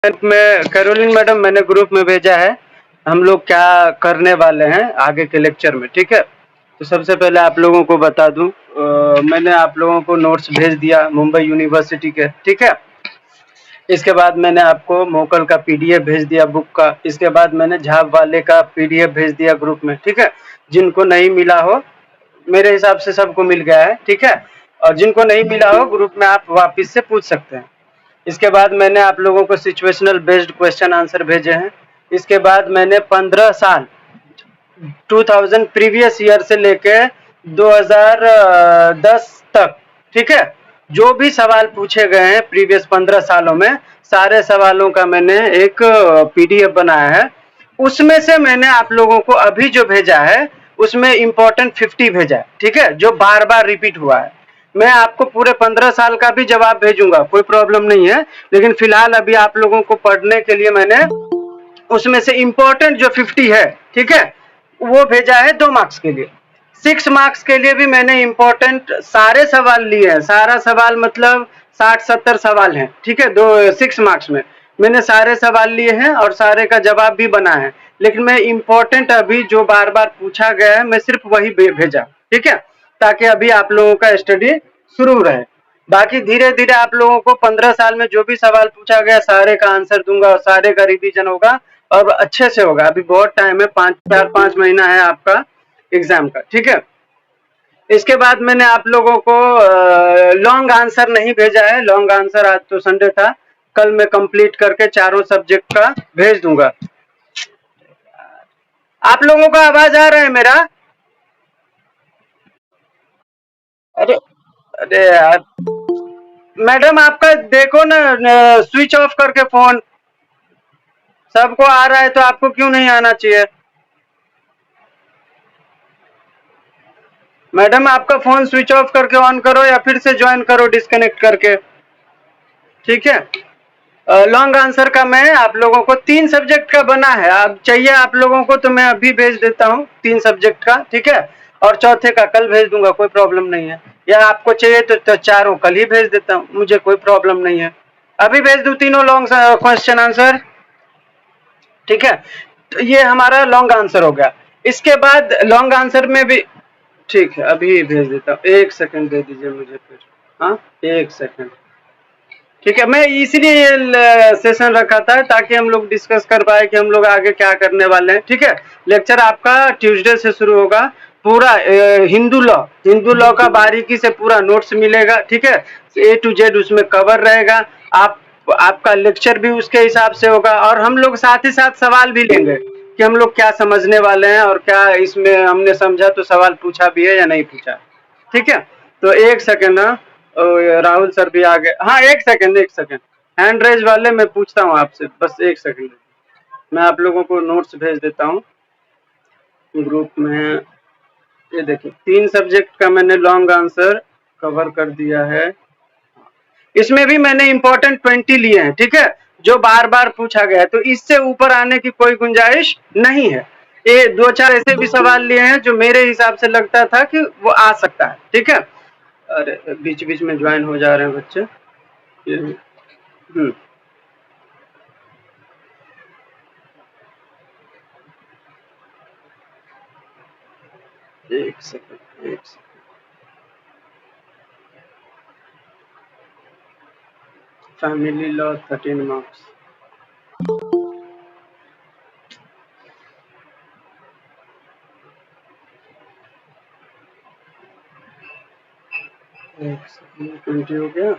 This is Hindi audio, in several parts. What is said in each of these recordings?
में कैरोलिन मैडम मैंने ग्रुप में भेजा है, हम लोग क्या करने वाले हैं आगे के लेक्चर में, ठीक है। तो सबसे पहले आप लोगों को बता दूं, मैंने आप लोगों को नोट्स भेज दिया मुंबई यूनिवर्सिटी के, ठीक है। इसके बाद मैंने आपको मोकल का पीडीएफ भेज दिया बुक का। इसके बाद मैंने झाब वाले का पीडीएफ भेज दिया ग्रुप में, ठीक है। जिनको नहीं मिला हो, मेरे हिसाब से सबको मिल गया है, ठीक है। और जिनको नहीं मिला हो ग्रुप में आप वापस से पूछ सकते हैं। इसके बाद मैंने आप लोगों को सिचुएशनल बेस्ड क्वेश्चन आंसर भेजे हैं। इसके बाद मैंने 15 साल 2000 प्रीवियस ईयर से लेके 2010 तक, ठीक है, जो भी सवाल पूछे गए हैं प्रीवियस 15 सालों में, सारे सवालों का मैंने एक पीडीएफ बनाया है। उसमें से मैंने आप लोगों को अभी जो भेजा है उसमें इम्पोर्टेंट 50 भेजा है, ठीक है, जो बार बार रिपीट हुआ है। मैं आपको पूरे 15 साल का भी जवाब भेजूंगा, कोई प्रॉब्लम नहीं है, लेकिन फिलहाल अभी आप लोगों को पढ़ने के लिए मैंने उसमें से इम्पोर्टेंट जो 50 है, ठीक है, वो भेजा है 2 मार्क्स के लिए। 6 मार्क्स के लिए भी मैंने इम्पोर्टेंट सारे सवाल लिए हैं, सारा सवाल मतलब 60-70 सवाल हैं, ठीक है, 6 मार्क्स में मैंने सारे सवाल लिए हैं और सारे का जवाब भी बना है। लेकिन मैं इम्पोर्टेंट अभी जो बार बार पूछा गया है मैं सिर्फ वही भेजा, ठीक है, ताकि अभी आप लोगों का स्टडी शुरू रहे। बाकी धीरे धीरे आप लोगों को 15 साल में जो भी सवाल पूछा गया सारे का आंसर दूंगा और सारे का रिवीजन होगा और अच्छे से होगा। अभी बहुत टाइम है, 4-5 महीना है आपका एग्जाम का, ठीक है। इसके बाद मैंने आप लोगों को लॉन्ग आंसर नहीं भेजा है। लॉन्ग आंसर आज तो संडे था, कल मैं कंप्लीट करके चारों सब्जेक्ट का भेज दूंगा। आप लोगों का आवाज आ रहा है मेरा? अरे अरे यार मैडम, आपका देखो ना, स्विच ऑफ करके फोन। सबको आ रहा है तो आपको क्यों नहीं आना चाहिए? मैडम, आपका फोन स्विच ऑफ करके ऑन करो या फिर से ज्वाइन करो डिस्कनेक्ट करके, ठीक है। लॉन्ग आंसर का मैं आप लोगों को 3 सब्जेक्ट का बना है। अब चाहिए आप लोगों को तो मैं अभी भेज देता हूँ 3 सब्जेक्ट का, ठीक है, और चौथे का कल भेज दूंगा, कोई प्रॉब्लम नहीं है। या आपको चाहिए तो चारों कल ही भेज देता हूँ, मुझे कोई प्रॉब्लम नहीं है। अभी भेज दूं तीनों लॉन्ग क्वेश्चन आंसर, ठीक है। तो ये हमारा लॉन्ग आंसर हो गया। इसके बाद लॉन्ग आंसर में भी, ठीक है, अभी भेज देता हूँ। 1 सेकंड दे दीजिए मुझे फिर। हाँ, 1 सेकंड, ठीक है। मैं इसीलिए ये सेशन रखा था ताकि हम लोग डिस्कस कर पाए कि हम लोग आगे क्या करने वाले हैं, ठीक है। लेक्चर आपका ट्यूसडे से शुरू होगा। पूरा हिंदू लॉ का बारीकी से पूरा नोट्स मिलेगा, ठीक है, A to Z उसमें कवर रहेगा। आपका लेक्चर भी उसके हिसाब से होगा और हम लोग साथ ही साथ सवाल भी लेंगे कि हम लोग क्या समझने वाले हैं और क्या इसमें हमने समझा तो सवाल पूछा भी है या नहीं पूछा, ठीक है। तो 1 सेकंड, राहुल सर भी आ गए। हाँ, 1 सेकंड, 1 सेकंड, हैंड रेज वाले मैं पूछता हूँ आपसे, बस 1 सेकंड। मैं आप लोगों को नोट्स भेज देता हूँ ग्रुप में। ये देखिए 3 सब्जेक्ट का मैंने लॉन्ग आंसर कवर कर दिया है। इसमें भी मैंने इम्पोर्टेंट 20 लिए हैं, ठीक है, जो बार बार पूछा गया है, तो इससे ऊपर आने की कोई गुंजाइश नहीं है। ये 2-4 ऐसे भी सवाल लिए हैं जो मेरे हिसाब से लगता था कि वो आ सकता है, ठीक है। अरे बीच बीच में ज्वाइन हो जा रहे हैं बच्चे। हम्म, एक सेकंड, एक सेकंड। Family law 13 marks. एक सेकंड, 20 हो गया।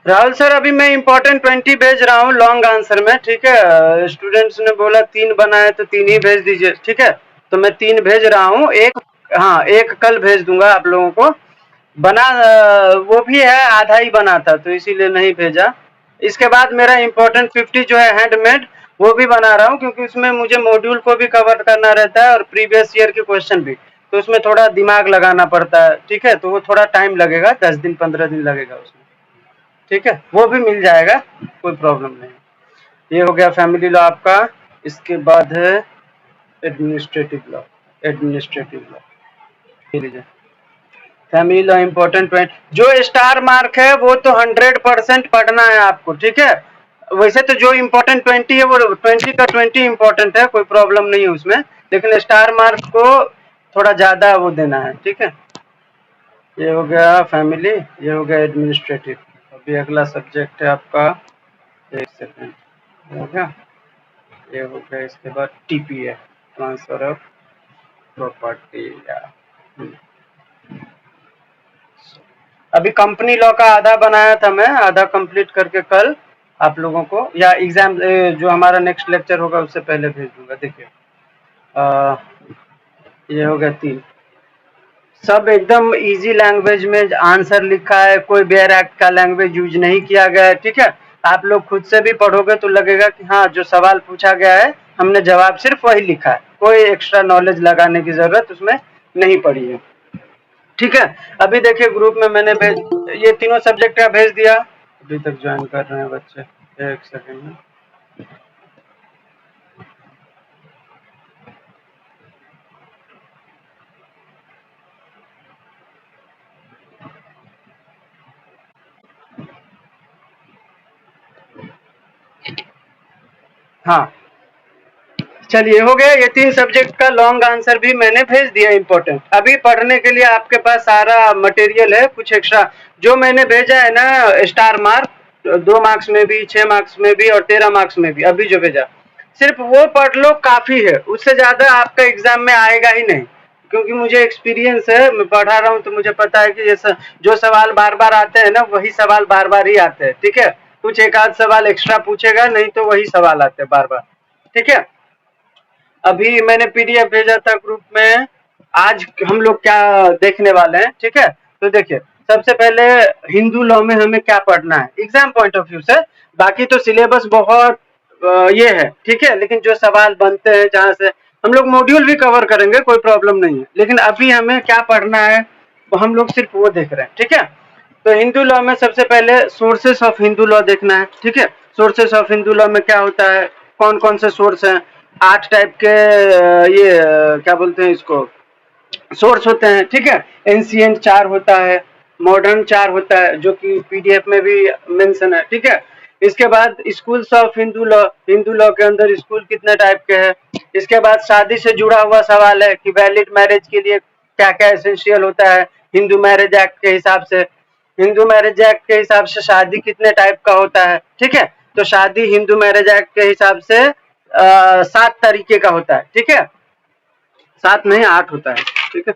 राहुल सर, अभी मैं इम्पोर्टेंट 20 भेज रहा हूँ लॉन्ग आंसर में, ठीक है। स्टूडेंट्स ने बोला 3 बनाए तो 3 ही भेज दीजिए, ठीक है। तो मैं 3 भेज रहा हूँ। एक, हाँ, एक कल भेज दूंगा आप लोगों को। बना वो भी है, आधा ही बना था तो इसीलिए नहीं भेजा। इसके बाद मेरा इम्पोर्टेंट 50 जो है हैंडमेड, वो भी बना रहा हूँ क्योंकि उसमें मुझे मॉड्यूल को भी कवर करना रहता है और प्रीवियस ईयर के क्वेश्चन भी, तो उसमें थोड़ा दिमाग लगाना पड़ता है, ठीक है। तो वो थोड़ा टाइम लगेगा, 10 दिन 15 दिन लगेगा उसमें, ठीक है। वो भी मिल जाएगा, कोई प्रॉब्लम नहीं। ये हो गया फैमिली लॉ आपका। इसके बाद है एडमिनिस्ट्रेटिव लॉ। एडमिनिस्ट्रेटिव लॉ, लीजिए फैमिली लॉ इम्पोर्टेंट पॉइंट। जो स्टार मार्क है वो तो 100% पढ़ना है आपको, ठीक है। वैसे तो जो इम्पोर्टेंट 20 है वो 20 का 20 इम्पोर्टेंट है, कोई प्रॉब्लम नहीं है उसमें, लेकिन स्टार मार्क को थोड़ा ज्यादा वो देना है, ठीक है। ये हो गया फैमिली, ये हो गया एडमिनिस्ट्रेटिव। अभी अगला सब्जेक्ट है आपका, एक सेकेंड, हो गया, ये हो गया। इसके बाद टीपीए, ट्रांसफर ऑफ प्रॉपर्टी। अभी कंपनी लॉ का आधा बनाया था मैं, आधा कंप्लीट करके कल आप लोगों को या एग्जाम जो हमारा नेक्स्ट लेक्चर होगा उससे पहले भेज दूंगा। देखिए ये हो गया 3, सब एकदम इजी लैंग्वेज में आंसर लिखा है, कोई बेयर एक्ट का लैंग्वेज यूज नहीं किया गया है, ठीक है। आप लोग खुद से भी पढ़ोगे तो लगेगा कि हाँ जो सवाल पूछा गया है हमने जवाब सिर्फ वही लिखा है, कोई एक्स्ट्रा नॉलेज लगाने की जरूरत उसमें नहीं पड़ी है, ठीक है। अभी देखिए ग्रुप में मैंने ये तीनों सब्जेक्ट का भेज दिया, अभी तक ज्वाइन कर रहे हैं बच्चे, एक सेकेंड में। हाँ चलिए हो गया, ये 3 सब्जेक्ट का लॉन्ग आंसर भी मैंने भेज दिया इम्पोर्टेंट। अभी पढ़ने के लिए आपके पास सारा मटेरियल है, कुछ एक्स्ट्रा जो मैंने भेजा है ना स्टार मार्क 2 मार्क्स में भी, 6 मार्क्स में भी और 13 मार्क्स में भी, अभी जो भेजा सिर्फ वो पढ़ लो काफी है, उससे ज्यादा आपका एग्जाम में आएगा ही नहीं, क्योंकि मुझे एक्सपीरियंस है, मैं पढ़ा रहा हूँ तो मुझे पता है कि जो सवाल बार बार आते हैं ना वही सवाल बार बार ही आते हैं, ठीक है। कुछ एक आध सवाल एक्स्ट्रा पूछेगा, नहीं तो वही सवाल आते हैं बार बार, ठीक है। अभी मैंने पीडीएफ भेजा था ग्रुप में, आज हम लोग क्या देखने वाले हैं, ठीक है। तो देखिए सबसे पहले हिंदू लॉ में हमें क्या पढ़ना है एग्जाम पॉइंट ऑफ व्यू से, बाकी तो सिलेबस बहुत ये है, ठीक है, लेकिन जो सवाल बनते हैं जहाँ से हम लोग मॉड्यूल भी कवर करेंगे, कोई प्रॉब्लम नहीं है, लेकिन अभी हमें क्या पढ़ना है तो हम लोग सिर्फ वो देख रहे हैं, ठीक है। तो हिंदू लॉ में सबसे पहले सोर्सेस ऑफ हिंदू लॉ देखना है, ठीक है। सोर्सेस ऑफ हिंदू लॉ में क्या होता है, कौन कौन से सोर्स हैं, 8 टाइप के ये क्या बोलते हैं इसको सोर्स होते हैं, ठीक है। एंशिएंट 4 होता है, मॉडर्न 4 होता है, जो कि पीडीएफ में भी मेंशन है, ठीक है। इसके बाद स्कूल्स ऑफ हिंदू लॉ के अंदर स्कूल कितने टाइप के हैं। इसके बाद शादी से जुड़ा हुआ सवाल है कि वैलिड मैरिज के लिए क्या क्या एसेंशियल होता है हिंदू मैरिज एक्ट के हिसाब से। हिंदू मैरिज एक्ट के हिसाब से शादी कितने टाइप का होता है, ठीक है। तो शादी हिंदू मैरिज एक्ट के हिसाब से 7 तरीके का होता है, ठीक है। 7 नहीं 8 होता है, ठीक है।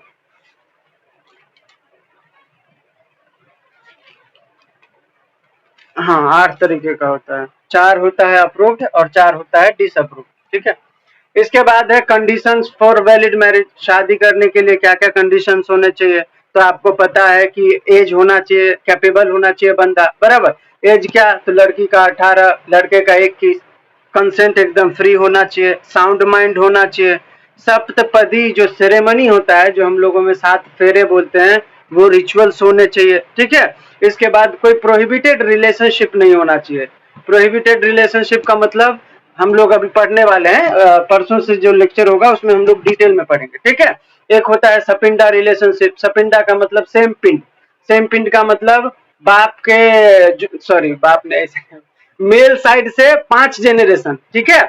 हाँ 8 तरीके का होता है, 4 होता है अप्रूव्ड और 4 होता है डिसअप्रूव्ड, ठीक है। इसके बाद है कंडीशंस फॉर वैलिड मैरिज, शादी करने के लिए क्या क्या कंडीशंस होने चाहिए। तो आपको पता है कि एज होना चाहिए, कैपेबल होना चाहिए बंदा, बराबर। एज क्या, तो लड़की का 18, लड़के का 21, कंसेंट एकदम फ्री होना चाहिए, साउंड माइंड होना चाहिए, सप्तपदी जो सेरेमनी होता है जो हम लोगों में 7 फेरे बोलते हैं वो रिचुअल्स होने चाहिए, ठीक है। इसके बाद कोई प्रोहिबिटेड रिलेशनशिप नहीं होना चाहिए। प्रोहिबिटेड रिलेशनशिप का मतलब हम लोग अभी पढ़ने वाले हैं, परसों से जो लेक्चर होगा उसमें हम लोग डिटेल में पढ़ेंगे, ठीक है। एक होता है सपिंडा रिलेशनशिप, सपिंडा का मतलब सेम पिंड, सेम पिंड का मतलब बाप के सॉरी बाप ने मेल साइड से 5 जेनरेशन, ठीक है,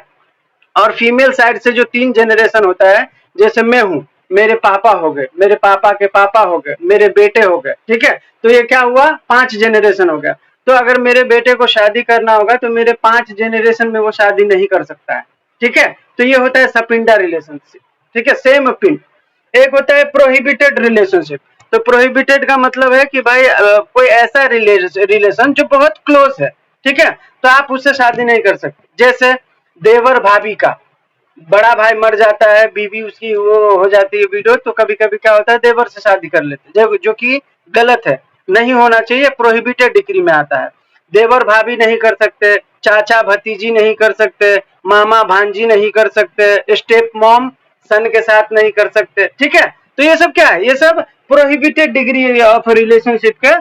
और फीमेल साइड से जो 3 जेनरेशन होता है, जैसे मैं हूँ, मेरे पापा हो गए, मेरे पापा के पापा हो गए, मेरे बेटे हो गए, ठीक है। तो ये क्या हुआ, 5 जेनरेशन हो गया। तो अगर मेरे बेटे को शादी करना होगा तो मेरे 5 जेनरेशन में वो शादी नहीं कर सकता है, ठीक है। तो ये होता है सपिंडा रिलेशनशिप, ठीक है, सेम पिंड। एक होता है प्रोहिबिटेड रिलेशनशिप, तो प्रोहिबिटेड का मतलब है कि भाई कोई ऐसा रिलेशन जो बहुत क्लोज है, ठीक है, तो आप उससे शादी नहीं कर सकते। जैसे देवर भाभी का, बड़ा भाई मर जाता है, बीवी उसकी वो हो जाती है विडो, तो कभी कभी क्या होता है देवर से शादी कर लेते हैं, जो कि गलत है, नहीं होना चाहिए, प्रोहिबिटेड डिग्री में आता है। देवर भाभी नहीं कर सकते, चाचा भतीजी नहीं कर सकते, मामा भांजी नहीं कर सकते, स्टेप मॉम सन के साथ नहीं कर सकते, ठीक है। तो ये सब क्या है, ये सब प्रोहिबिटेड डिग्री ऑफ रिलेशनशिप के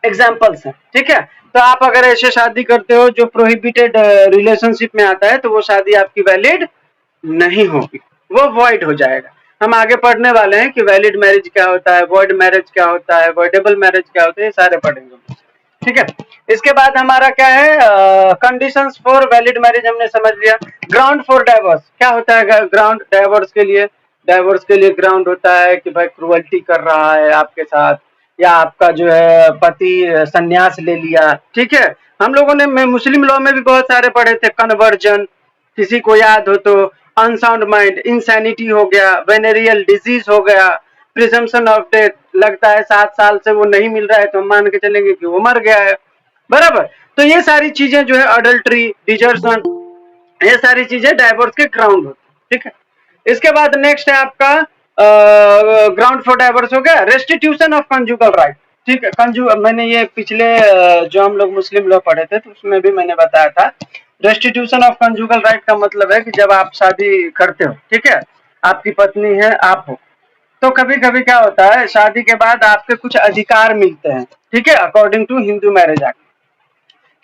एग्जाम्पल्स हैं, ठीक है। तो आप अगर ऐसे शादी करते हो जो प्रोहिबिटेड रिलेशनशिप में आता है तो वो शादी आपकी वैलिड नहीं होगी, वो वॉइड हो जाएगा। हम आगे पढ़ने वाले हैं कि वैलिड मैरिज क्या होता है, वॉइड मैरिज क्या होता है, वॉइडेबल मैरिज क्या होता है, ये सारे पढ़ेंगे। ठीक है, इसके बाद हमारा क्या है, कंडीशंस फॉर वैलिड मैरिज हमने समझ लिया। ग्राउंड फॉर डाइवोर्स क्या होता है, ग्राउंड डाइवोर्स के लिए, ग्राउंड होता है कि भाई क्रुअल्टी कर रहा है आपके साथ, या आपका जो है पति संन्यास ले लिया। ठीक है, हम लोगों ने मुस्लिम लॉ में भी बहुत सारे पढ़े थे, कन्वर्जन, किसी को याद हो तो, अनसाउंड माइंड, इंसैनिटी हो गया, वेनेरियल डिजीज हो गया, प्रिजम्पशन ऑफ डेथ, लगता है 7 साल से वो नहीं मिल रहा है तो हम मान के चलेंगे कि वो मर गया है, बराबर। तो ये सारी चीजें जो है, अडल्ट्री, डिजर्सन, ये सारी चीजें डाइवोर्स के ग्राउंड होती है। ठीक है, इसके बाद नेक्स्ट है आपका ग्राउंड फॉर डाइवोर्स हो गया, रेस्टिट्यूशन ऑफ कंजुगल राइट। ठीक है, मैंने ये पिछले जो हम लोग मुस्लिम लॉ पढ़े थे तो उसमें भी मैंने बताया था, रेस्टिट्यूशन ऑफ कंजुगल राइट का मतलब है कि जब आप शादी करते हो, ठीक है, आपकी पत्नी है, आप हो, तो कभी कभी क्या होता है, शादी के बाद आपके कुछ अधिकार मिलते हैं। ठीक है, according to Hindu marriage act,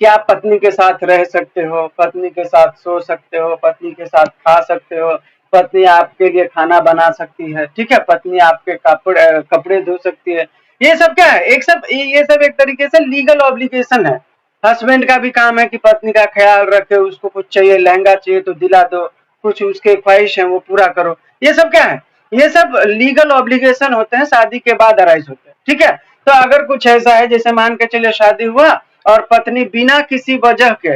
कि आप पत्नी के साथ रह सकते हो, पत्नी के साथ सो सकते हो, पत्नी के साथ खा सकते हो, पत्नी आपके लिए खाना बना सकती है। ठीक है, पत्नी आपके कपड़े धो सकती है। ये सब क्या है, ये सब एक तरीके से लीगल ऑब्लिगेशन है। हस्बैंड का भी काम है कि पत्नी का ख्याल रखे, उसको कुछ चाहिए, लहंगा चाहिए तो दिला दो, कुछ उसके ख्वाहिश है वो पूरा करो। ये सब क्या है, ये सब लीगल ऑब्लिगेशन होते हैं, शादी के बाद अराइज होते हैं। ठीक है, तो अगर कुछ ऐसा है, जैसे मान के चलिए शादी हुआ और पत्नी बिना किसी वजह के,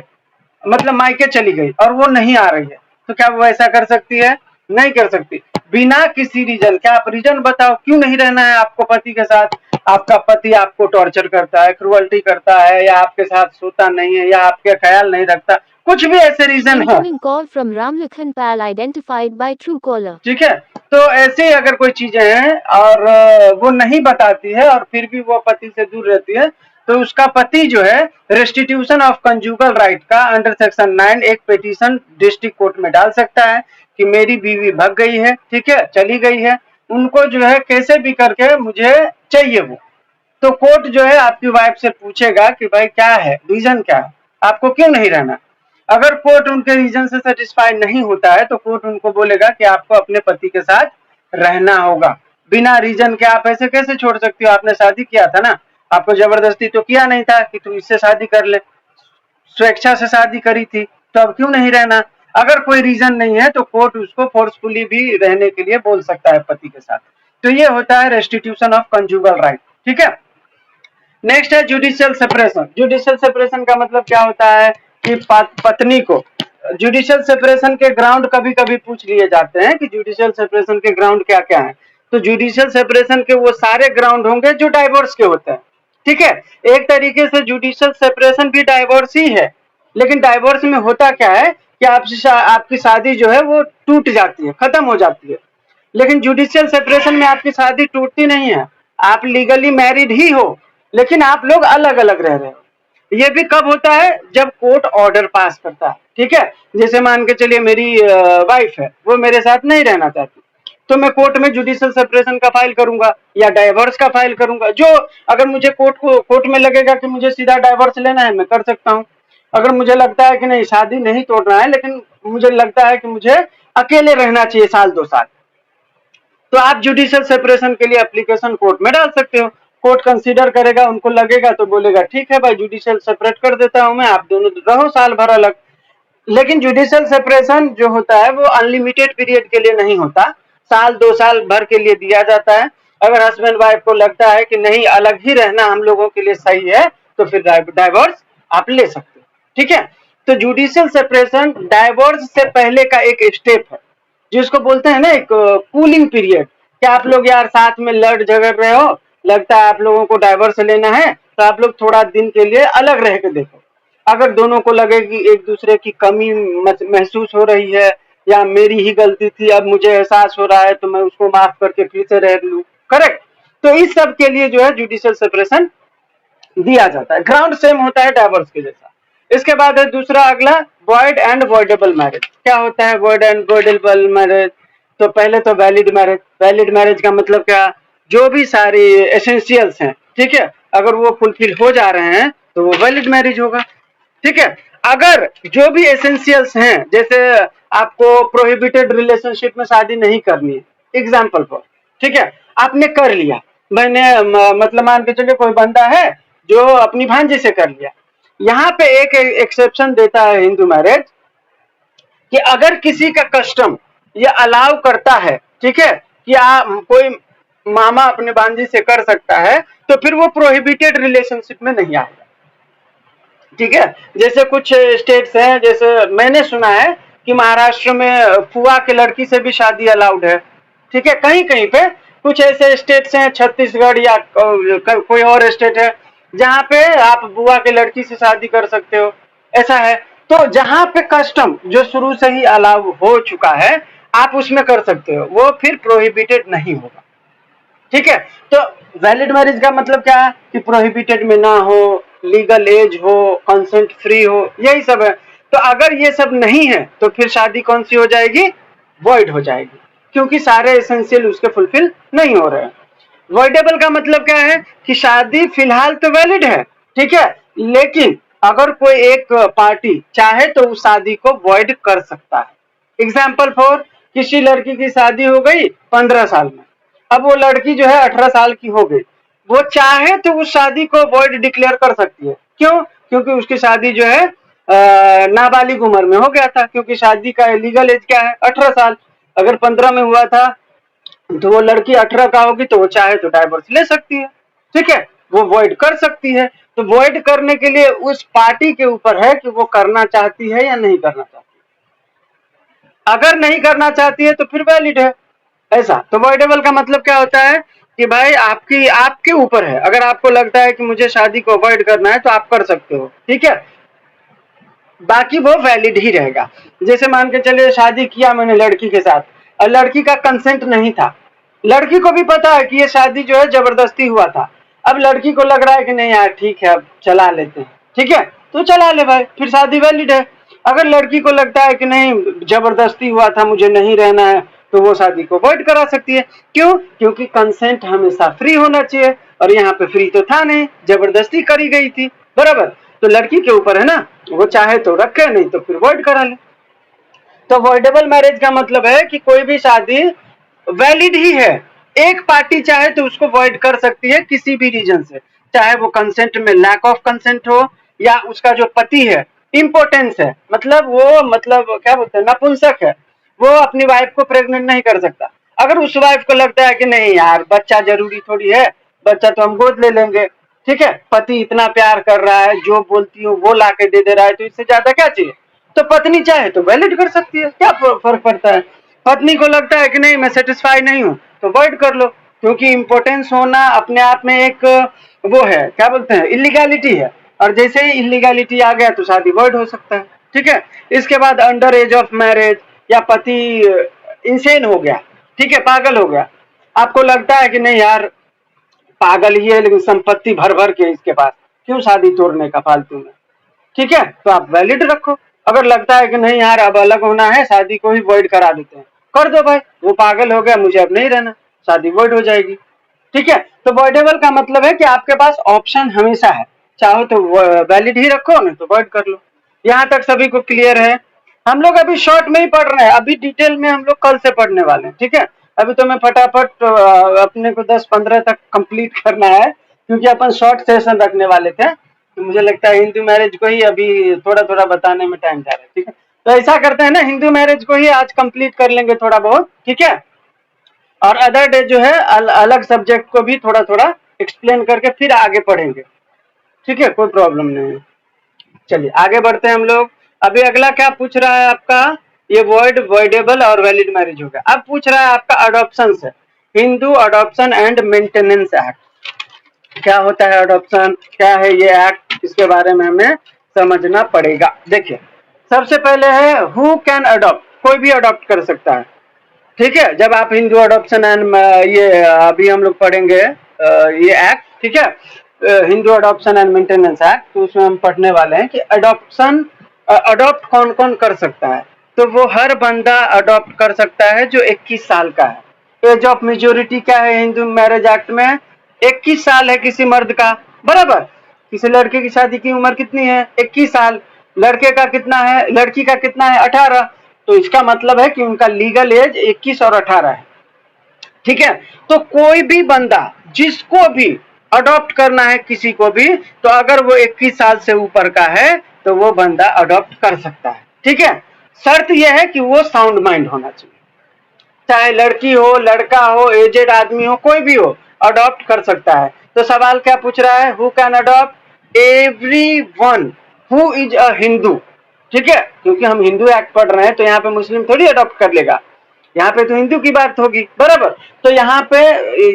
मतलब मायके चली गई और वो नहीं आ रही है, तो क्या वो ऐसा कर सकती है? नहीं कर सकती। बिना किसी रीजन, क्या आप रीजन बताओ क्यों नहीं रहना है आपको पति के साथ? आपका पति आपको टॉर्चर करता है, क्रुअल्टी करता है, या आपके साथ सोता नहीं है, या आपके ख्याल नहीं रखता, कुछ भी ऐसे रीजन है। Call from Ramlakhan Pal identified by true collar. ठीक है, तो ऐसे अगर कोई चीजें हैं और वो नहीं बताती है और फिर भी वो पति से दूर रहती है, तो उसका पति जो है रेस्टिट्यूशन ऑफ कंजुगल राइट का अंडर सेक्शन 9 एक पिटीशन डिस्ट्रिक्ट कोर्ट में डाल सकता है कि मेरी बीवी भाग गई है, ठीक है, चली गई है, उनको जो है कैसे भी करके मुझे चाहिए वो। तो कोर्ट जो है आपकी वाइफ से पूछेगा कि भाई क्या है, रीजन क्या है, आपको क्यों नहीं रहना। अगर कोर्ट उनके रीजन से सेटिस्फाइड नहीं होता है तो कोर्ट उनको बोलेगा कि आपको अपने पति के साथ रहना होगा। बिना रीजन के आप ऐसे कैसे छोड़ सकती हो? आपने शादी किया था ना, आपको जबरदस्ती तो किया नहीं था कि तू इससे शादी कर ले, स्वेच्छा से शादी करी थी, तो अब क्यों नहीं रहना? अगर कोई रीजन नहीं है तो कोर्ट उसको फोर्सफुली भी रहने के लिए बोल सकता है पति के साथ। तो ये होता है रेस्टिट्यूशन ऑफ कंजुगल राइट। ठीक है, नेक्स्ट है जुडिशियल सेपरेशन। जुडिशियल सेपरेशन का मतलब क्या होता है कि पत्नी को, जुडिशियल सेपरेशन के ग्राउंड कभी कभी पूछ लिए जाते हैं कि जुडिशियल सेपरेशन के ग्राउंड क्या क्या है। तो जुडिशियल सेपरेशन के वो सारे ग्राउंड होंगे जो डाइवोर्स के होते हैं। ठीक है, एक तरीके से जुडिशियल सेपरेशन भी डाइवोर्स ही है, लेकिन डाइवोर्स में होता क्या है कि आपकी शादी जो है वो टूट जाती है, खत्म हो जाती है। लेकिन जुडिशियल सेपरेशन में आपकी शादी टूटती नहीं है, आप लीगली मैरिड ही हो, लेकिन आप लोग अलग अलग रह रहे हो। ये भी कब होता है? जब कोर्ट ऑर्डर पास करता है। ठीक है, जैसे मान के चलिए मेरी वाइफ है, वो मेरे साथ नहीं रहना चाहती, तो मैं कोर्ट में जुडिशियल सेपरेशन का फाइल करूंगा या डाइवोर्स का फाइल करूंगा। जो अगर मुझे कोर्ट में लगेगा कि मुझे सीधा डाइवोर्स लेना है, मैं कर सकता हूँ। अगर मुझे लगता है कि नहीं, शादी नहीं तोड़ना है, लेकिन मुझे लगता है कि मुझे अकेले रहना चाहिए 1-2 साल, तो आप जुडिशियल सेपरेशन के लिए एप्लीकेशन कोर्ट में डाल सकते हो। कोर्ट कंसीडर करेगा, उनको लगेगा तो बोलेगा ठीक है भाई, जुडिशियल सेपरेट कर देता हूं मैं, आप दोनों रहो साल भर अलग। लेकिन जुडिशियल सेपरेशन जो होता है वो अनलिमिटेड पीरियड के लिए नहीं होता, 1-2 साल भर के लिए दिया जाता है। अगर हस्बैंड वाइफ को लगता है कि नहीं, अलग ही रहना हम लोगों के लिए सही है, तो फिर डाइवोर्स आप ले सकते हो। ठीक है, तो जुडिशियल सेपरेशन डाइवोर्स से पहले का एक स्टेप है, जिसको बोलते हैं ना एक कूलिंग पीरियड। क्या आप लोग यार साथ में लड़ झगड़ रहे हो, लगता है आप लोगों को डाइवोर्स लेना है, तो आप लोग थोड़ा दिन के लिए अलग रह के देखो। अगर दोनों को लगे कि एक दूसरे की कमी महसूस हो रही है, या मेरी ही गलती थी, अब मुझे एहसास हो रहा है, तो मैं उसको माफ करके फिर से रह लूं, करेक्ट। तो इस सब के लिए जो है जुडिशियल सेपरेशन दिया जाता है। ग्राउंड सेम होता है डाइवोर्स के जैसा। इसके बाद है दूसरा, अगला, वॉइड एंड वॉइडेबल मैरिज। क्या होता है वॉइड एंड वॉइडेबल मैरिज? तो पहले तो वैलिड मैरिज। वैलिड मैरिज का मतलब क्या? जो भी सारी एसेंशियल्स हैं, ठीक है, अगर वो फुलफिल हो जा रहे हैं तो वो वैलिड मैरिज होगा। ठीक है, अगर जो भी एसेंशियल्स हैं, जैसे आपको प्रोहिबिटेड रिलेशनशिप में शादी नहीं करनी है, एग्जाम्पल फॉर, ठीक है, आपने कर लिया, मैंने मतलब मान के चलिए कोई बंदा है जो अपनी भांजी से कर लिया। यहाँ पे एक एक्सेप्शन देता है हिंदू मैरिज कि अगर किसी का कस्टम ये अलाउ करता है, ठीक है, कि कोई मामा अपने भांजी से कर सकता है, तो फिर वो प्रोहिबिटेड रिलेशनशिप में नहीं आएगा, ठीक है। जैसे कुछ स्टेट्स हैं, जैसे मैंने सुना है कि महाराष्ट्र में फुआ के लड़की से भी शादी अलाउड है, ठीक है। कहीं कहीं पे कुछ ऐसे स्टेट्स हैं, छत्तीसगढ़ या कोई और स्टेट है जहाँ पे आप बुआ के लड़की से शादी कर सकते हो, ऐसा है। तो जहाँ पे कस्टम जो शुरू से ही अलाउ हो चुका है आप उसमें कर सकते हो, वो फिर प्रोहिबिटेड नहीं होगा, ठीक है। तो वैलिड मैरिज का मतलब क्या है कि प्रोहिबिटेड में ना हो, लीगल एज हो, कंसेंट फ्री हो, यही सब है। तो अगर ये सब नहीं है तो फिर शादी कौन सी हो जाएगी, वॉइड हो जाएगी, क्योंकि सारे एसेंशियल उसके फुलफिल नहीं हो रहे हैं। वॉइडेबल का मतलब क्या है कि शादी फिलहाल तो वैलिड है, ठीक है, लेकिन अगर कोई एक पार्टी चाहे तो उस शादी को वॉइड कर सकता है। एग्जाम्पल फॉर, किसी लड़की की शादी हो गई 15 साल में, अब वो लड़की जो है 18 साल की हो गई, वो चाहे तो उस शादी को वॉइड डिक्लेयर कर सकती है। क्यों? क्योंकि उसकी शादी जो है नाबालिग उम्र में हो गया था, क्योंकि शादी का लीगल एज क्या है, 18 साल। अगर 15 में हुआ था तो वो लड़की 18 का होगी तो वो चाहे तो डाइवोर्स ले सकती है, ठीक है, वो वॉइड कर सकती है। तो वॉइड करने के लिए उस पार्टी के ऊपर है कि वो करना चाहती है या नहीं करना चाहती। अगर नहीं करना चाहती है तो फिर वैलिड है, ऐसा। तो वॉइडेबल का मतलब क्या होता है कि भाई आपके ऊपर है, अगर आपको लगता है कि मुझे शादी को अवॉइड करना है तो आप कर सकते हो, ठीक है, बाकी वो वैलिड ही रहेगा। जैसे मान के चलिए शादी किया मैंने लड़की के साथ और लड़की का कंसेंट नहीं था, लड़की को भी पता है कि ये शादी जो है जबरदस्ती हुआ था, अब लड़की को लग रहा है कि नहीं यार ठीक है अब चला लेते हैं, ठीक है, तो चला ले भाई, फिर शादी वैलिड है। अगर लड़की को लगता है कि नहीं जबरदस्ती हुआ था मुझे नहीं रहना है, तो वो शादी को वॉइड करा सकती है। क्यों? क्योंकि कंसेंट हमेशा फ्री होना चाहिए, और यहाँ पे फ्री तो था नहीं, जबरदस्ती करी गई थी, बराबर। तो लड़की के ऊपर है ना, वो चाहे तो रखे, नहीं तो फिर वॉइड करा ले। तो वॉइडेबल मैरिज का मतलब है कि कोई भी शादी वैलिड ही है, एक पार्टी चाहे तो उसको वॉइड कर सकती है किसी भी रीजन से, चाहे वो कंसेंट में लैक ऑफ कंसेंट हो, या उसका जो पति है इम्पोर्टेंस है, मतलब वो मतलब क्या बोलते हैं नपुंसक है, वो अपनी वाइफ को प्रेग्नेंट नहीं कर सकता। अगर उस वाइफ को लगता है कि नहीं यार बच्चा जरूरी थोड़ी है, बच्चा तो हम गोद ले लेंगे, ठीक है, पति इतना प्यार कर रहा है, जो बोलती हूँ वो ला के दे दे रहा है, तो इससे ज्यादा क्या चाहिए। तो पत्नी चाहे तो वैलिड कर सकती है, क्या फर्क पड़ता है। पत्नी को लगता है कि नहीं मैं सेटिस्फाई नहीं हूँ तो वॉइड कर लो, क्योंकि इम्पोर्टेंस होना अपने आप में एक वो है, क्या बोलते हैं, इलीगैलिटी है, और जैसे ही इलीगैलिटी आ गया तो शादी वॉइड हो सकता है, ठीक है। इसके बाद अंडर एज ऑफ मैरिज, या पति इंसेन हो गया, ठीक है, पागल हो गया, आपको लगता है कि नहीं यार पागल ही है लेकिन संपत्ति भर भर के इसके पास, क्यों शादी तोड़ने का फालतू में, ठीक है, तो आप वैलिड रखो। अगर लगता है कि नहीं यार अब अलग होना है, शादी को ही वॉइड करा देते हैं, कर दो भाई, वो पागल हो गया मुझे अब नहीं रहना, शादी वॉइड हो जाएगी, ठीक है। तो वॉइडेबल का मतलब है कि आपके पास ऑप्शन हमेशा है, चाहो तो वैलिड ही रखो नहीं तो वॉइड कर लो। यहाँ तक सभी को क्लियर है। हम लोग अभी शॉर्ट में ही पढ़ रहे हैं, अभी डिटेल में हम लोग कल से पढ़ने वाले हैं, ठीक है। अभी तो मैं फटाफट अपने को 10-15 तक कंप्लीट करना है, क्योंकि अपन शॉर्ट सेशन रखने वाले थे, तो मुझे लगता है हिंदू मैरिज को ही अभी थोड़ा थोड़ा बताने में टाइम जा रहा है, ठीक है। तो ऐसा करते हैं ना, हिंदू मैरिज को ही आज कंप्लीट कर लेंगे थोड़ा बहुत, ठीक है, और अदर डे जो है अलग सब्जेक्ट को भी थोड़ा थोड़ा एक्सप्लेन करके फिर आगे पढ़ेंगे, ठीक है, कोई प्रॉब्लम नहीं है। चलिए आगे बढ़ते हैं हम लोग। अभी अगला क्या पूछ रहा है आपका, ये वॉइड, वॉइडेबल और वैलिड मैरिज हो गया। अब पूछ रहा है आपका अडॉप्शन से, Hindu adoption and maintenance act. क्या होता है अडॉप्शन, क्या है ये एक्ट, इसके बारे में हमें समझना पड़ेगा। देखिए सबसे पहले है हु कैन अडॉप्ट, कोई भी अडॉप्ट कर सकता है, ठीक है। जब आप हिंदू अडॉप्शन एंड ये अभी हम लोग पढ़ेंगे ये एक्ट, ठीक है, Hindu adoption and maintenance act, तो उसमें हम पढ़ने वाले हैं कि अडॉप्शन अडॉप्ट कौन कौन कर सकता है। तो वो हर बंदा अडॉप्ट कर सकता है जो 21 साल का है। एज ऑफ मेजोरिटी क्या है हिंदू मैरिज एक्ट में, 21 साल है किसी मर्द का, बराबर। किसी लड़के की शादी की उम्र कितनी है, 21 साल। लड़के का कितना है, लड़की का कितना है, 18। तो इसका मतलब है कि उनका लीगल एज 21 और 18 है, ठीक है। तो कोई भी बंदा जिसको भी अडॉप्ट करना है किसी को भी, तो अगर वो 21 साल से ऊपर का है तो वो बंदा अडॉप्ट कर सकता है। ठीक है, शर्त यह है कि वो साउंड माइंड होना चाहिए, चाहे लड़की हो लड़का हो एजेड आदमी हो कोई भी हो, अडॉप्ट कर सकता है। तो सवाल क्या पूछ रहा है, who can adopt? Everyone who is a Hindu. ठीक है, क्योंकि हम हिंदू एक्ट पढ़ रहे हैं तो यहाँ पे मुस्लिम थोड़ी अडॉप्ट कर लेगा, यहाँ पे तो हिंदू की बात होगी, बराबर। तो यहाँ पे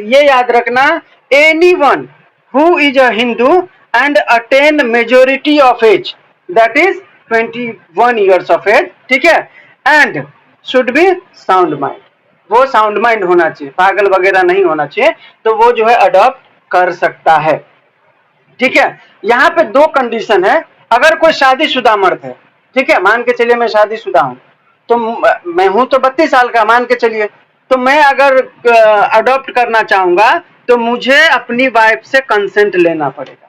ये याद रखना, anyone who is a Hindu and attain majority of age, that is 21 years of age. ठीक है, and should be sound mind, वो साउंड माइंड होना चाहिए, पागल वगैरह नहीं होना चाहिए, तो वो जो है अडॉप्ट कर सकता है। ठीक है, यहाँ पे दो कंडीशन है। अगर कोई शादीशुदा मर्द है, ठीक है, मान के चलिए मैं शादीशुदा हूँ, तो मैं हूं तो 32 साल का मान के चलिए, तो मैं अगर अडॉप्ट करना चाहूंगा तो मुझे अपनी वाइफ से कंसेंट लेना पड़ेगा।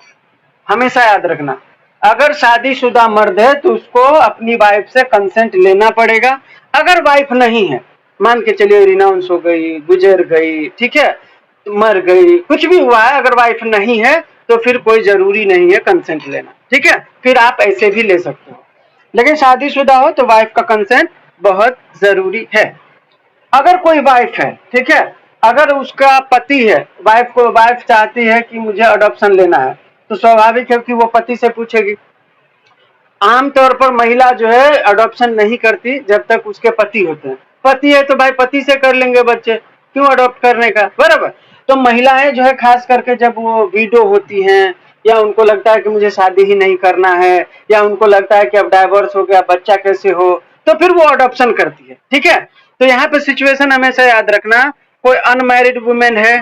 हमेशा याद रखना, अगर शादीशुदा मर्द है तो उसको अपनी वाइफ से कंसेंट लेना पड़ेगा। अगर वाइफ नहीं है, मान के चलिए रिनाउंस हो गई, गुजर गई, ठीक है, मर गई, कुछ भी हुआ है, अगर वाइफ नहीं है तो फिर कोई जरूरी नहीं है कंसेंट लेना। ठीक है, फिर आप ऐसे भी ले सकते हो, लेकिन शादीशुदा हो तो वाइफ का कंसेंट बहुत जरूरी है। अगर कोई वाइफ है, ठीक है, अगर उसका पति है, वाइफ चाहती है कि मुझे अडॉप्शन लेना है, तो स्वाभाविक है कि वो पति से पूछेगी। आमतौर पर महिला जो है अडॉप्शन नहीं करती जब तक उसके पति होते हैं। पति है तो भाई पति से कर लेंगे बच्चे, क्यों अडॉप्ट करने का, बराबर। तो महिलाएं जो है खास करके जब वो विडो होती हैं, या उनको लगता है कि मुझे शादी ही नहीं करना है, या उनको लगता है कि अब डाइवोर्स हो गया, बच्चा कैसे हो, तो फिर वो अडॉप्शन करती है। ठीक है, तो यहाँ पे सिचुएशन हमेशा याद रखना, कोई अनमैरिड वुमेन है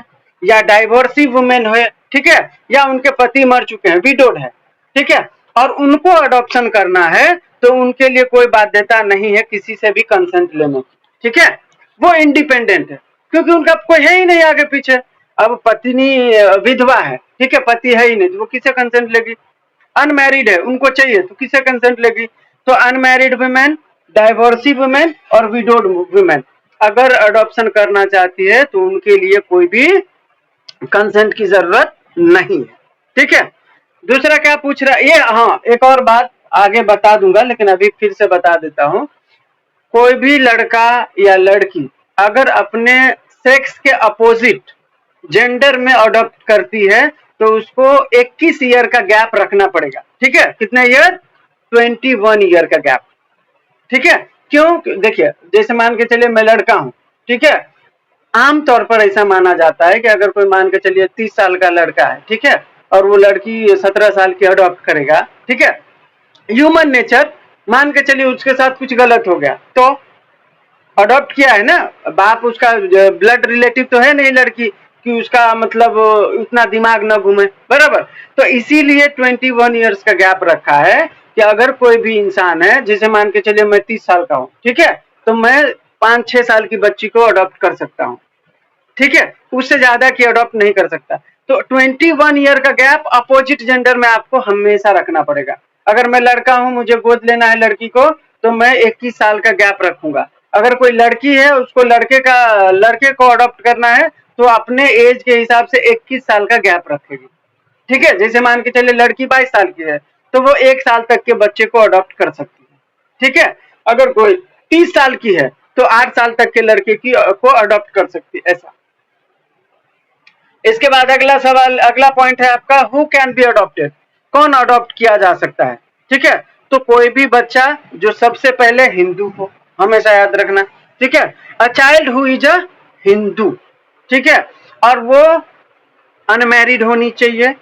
या डाइवोर्सी वुमेन है, ठीक है, या उनके पति मर चुके हैं, विडोड है, ठीक है, और उनको अडॉप्शन करना है, तो उनके लिए कोई बाध्यता नहीं है किसी से भी कंसेंट लेने की। ठीक है, वो इंडिपेंडेंट है, क्योंकि उनका कोई है ही नहीं आगे पीछे। अब पत्नी विधवा है, ठीक है, पति है ही नहीं, तो वो किसे कंसेंट लेगी? अनमैरिड है, उनको चाहिए तो किसे कंसेंट लेगी? तो अनमैरिड वुमेन, डाइवोर्सी वुमेन और विडोड वुमेन अगर अडॉप्शन करना चाहती है तो उनके लिए कोई भी कंसेंट की जरूरत नहीं है। ठीक है, दूसरा क्या पूछ रहा है ये, हाँ एक और बात आगे बता दूंगा, लेकिन अभी फिर से बता देता हूं। कोई भी लड़का या लड़की अगर अपने सेक्स के अपोजिट जेंडर में अडॉप्ट करती है तो उसको 21 ईयर का गैप रखना पड़ेगा। ठीक है, कितने ईयर? 21 ईयर का गैप। ठीक है, क्यों? देखिए, जैसे मान के चलिए मैं लड़का हूं, ठीक है, आमतौर पर ऐसा माना जाता है कि अगर कोई मान के चलिए 30 साल का लड़का है, ठीक है, और वो लड़की 17 साल की अडॉप्ट करेगा, ठीक है, ह्यूमन नेचर मान के चलिए उसके साथ कुछ गलत हो गया, तो अडॉप्ट किया है ना, बाप उसका ब्लड रिलेटिव तो है नहीं लड़की कि उसका मतलब इतना दिमाग न घूमे, बराबर। तो इसीलिए 21 ईयर्स का गैप रखा है कि अगर कोई भी इंसान है, जैसे मान के चलिए मैं 30 साल का हूँ, ठीक है, तो मैं 5-6 साल की बच्ची को अडॉप्ट कर सकता हूँ। ठीक है, उससे ज्यादा की अडॉप्ट नहीं कर सकता। तो 21 ईयर का गैप अपोजिट जेंडर में आपको हमेशा रखना पड़ेगा। अगर मैं लड़का हूं, मुझे गोद लेना है लड़की को, तो मैं 21 साल का गैप रखूंगा। अगर कोई लड़की है, उसको लड़के को अडॉप्ट करना है, तो अपने एज के हिसाब से 21 साल का गैप रखेगी। ठीक है, जैसे मान के चले लड़की 22 साल की है तो वो 1 साल तक के बच्चे को अडॉप्ट कर सकती है। ठीक है, अगर कोई 30 साल की है तो 8 साल तक के लड़के को अडॉप्ट कर सकती है, ऐसा। इसके बाद अगला सवाल, अगला पॉइंट है आपका, हु कैन बी अडॉप्टेड, कौन अडॉप्ट किया जा सकता है? ठीक है, तो कोई भी बच्चा जो सबसे पहले हिंदू हो, हमेशा याद रखना। ठीक है, a child who is a Hindu, ठीक है, और वो अनमैरिड होनी चाहिए,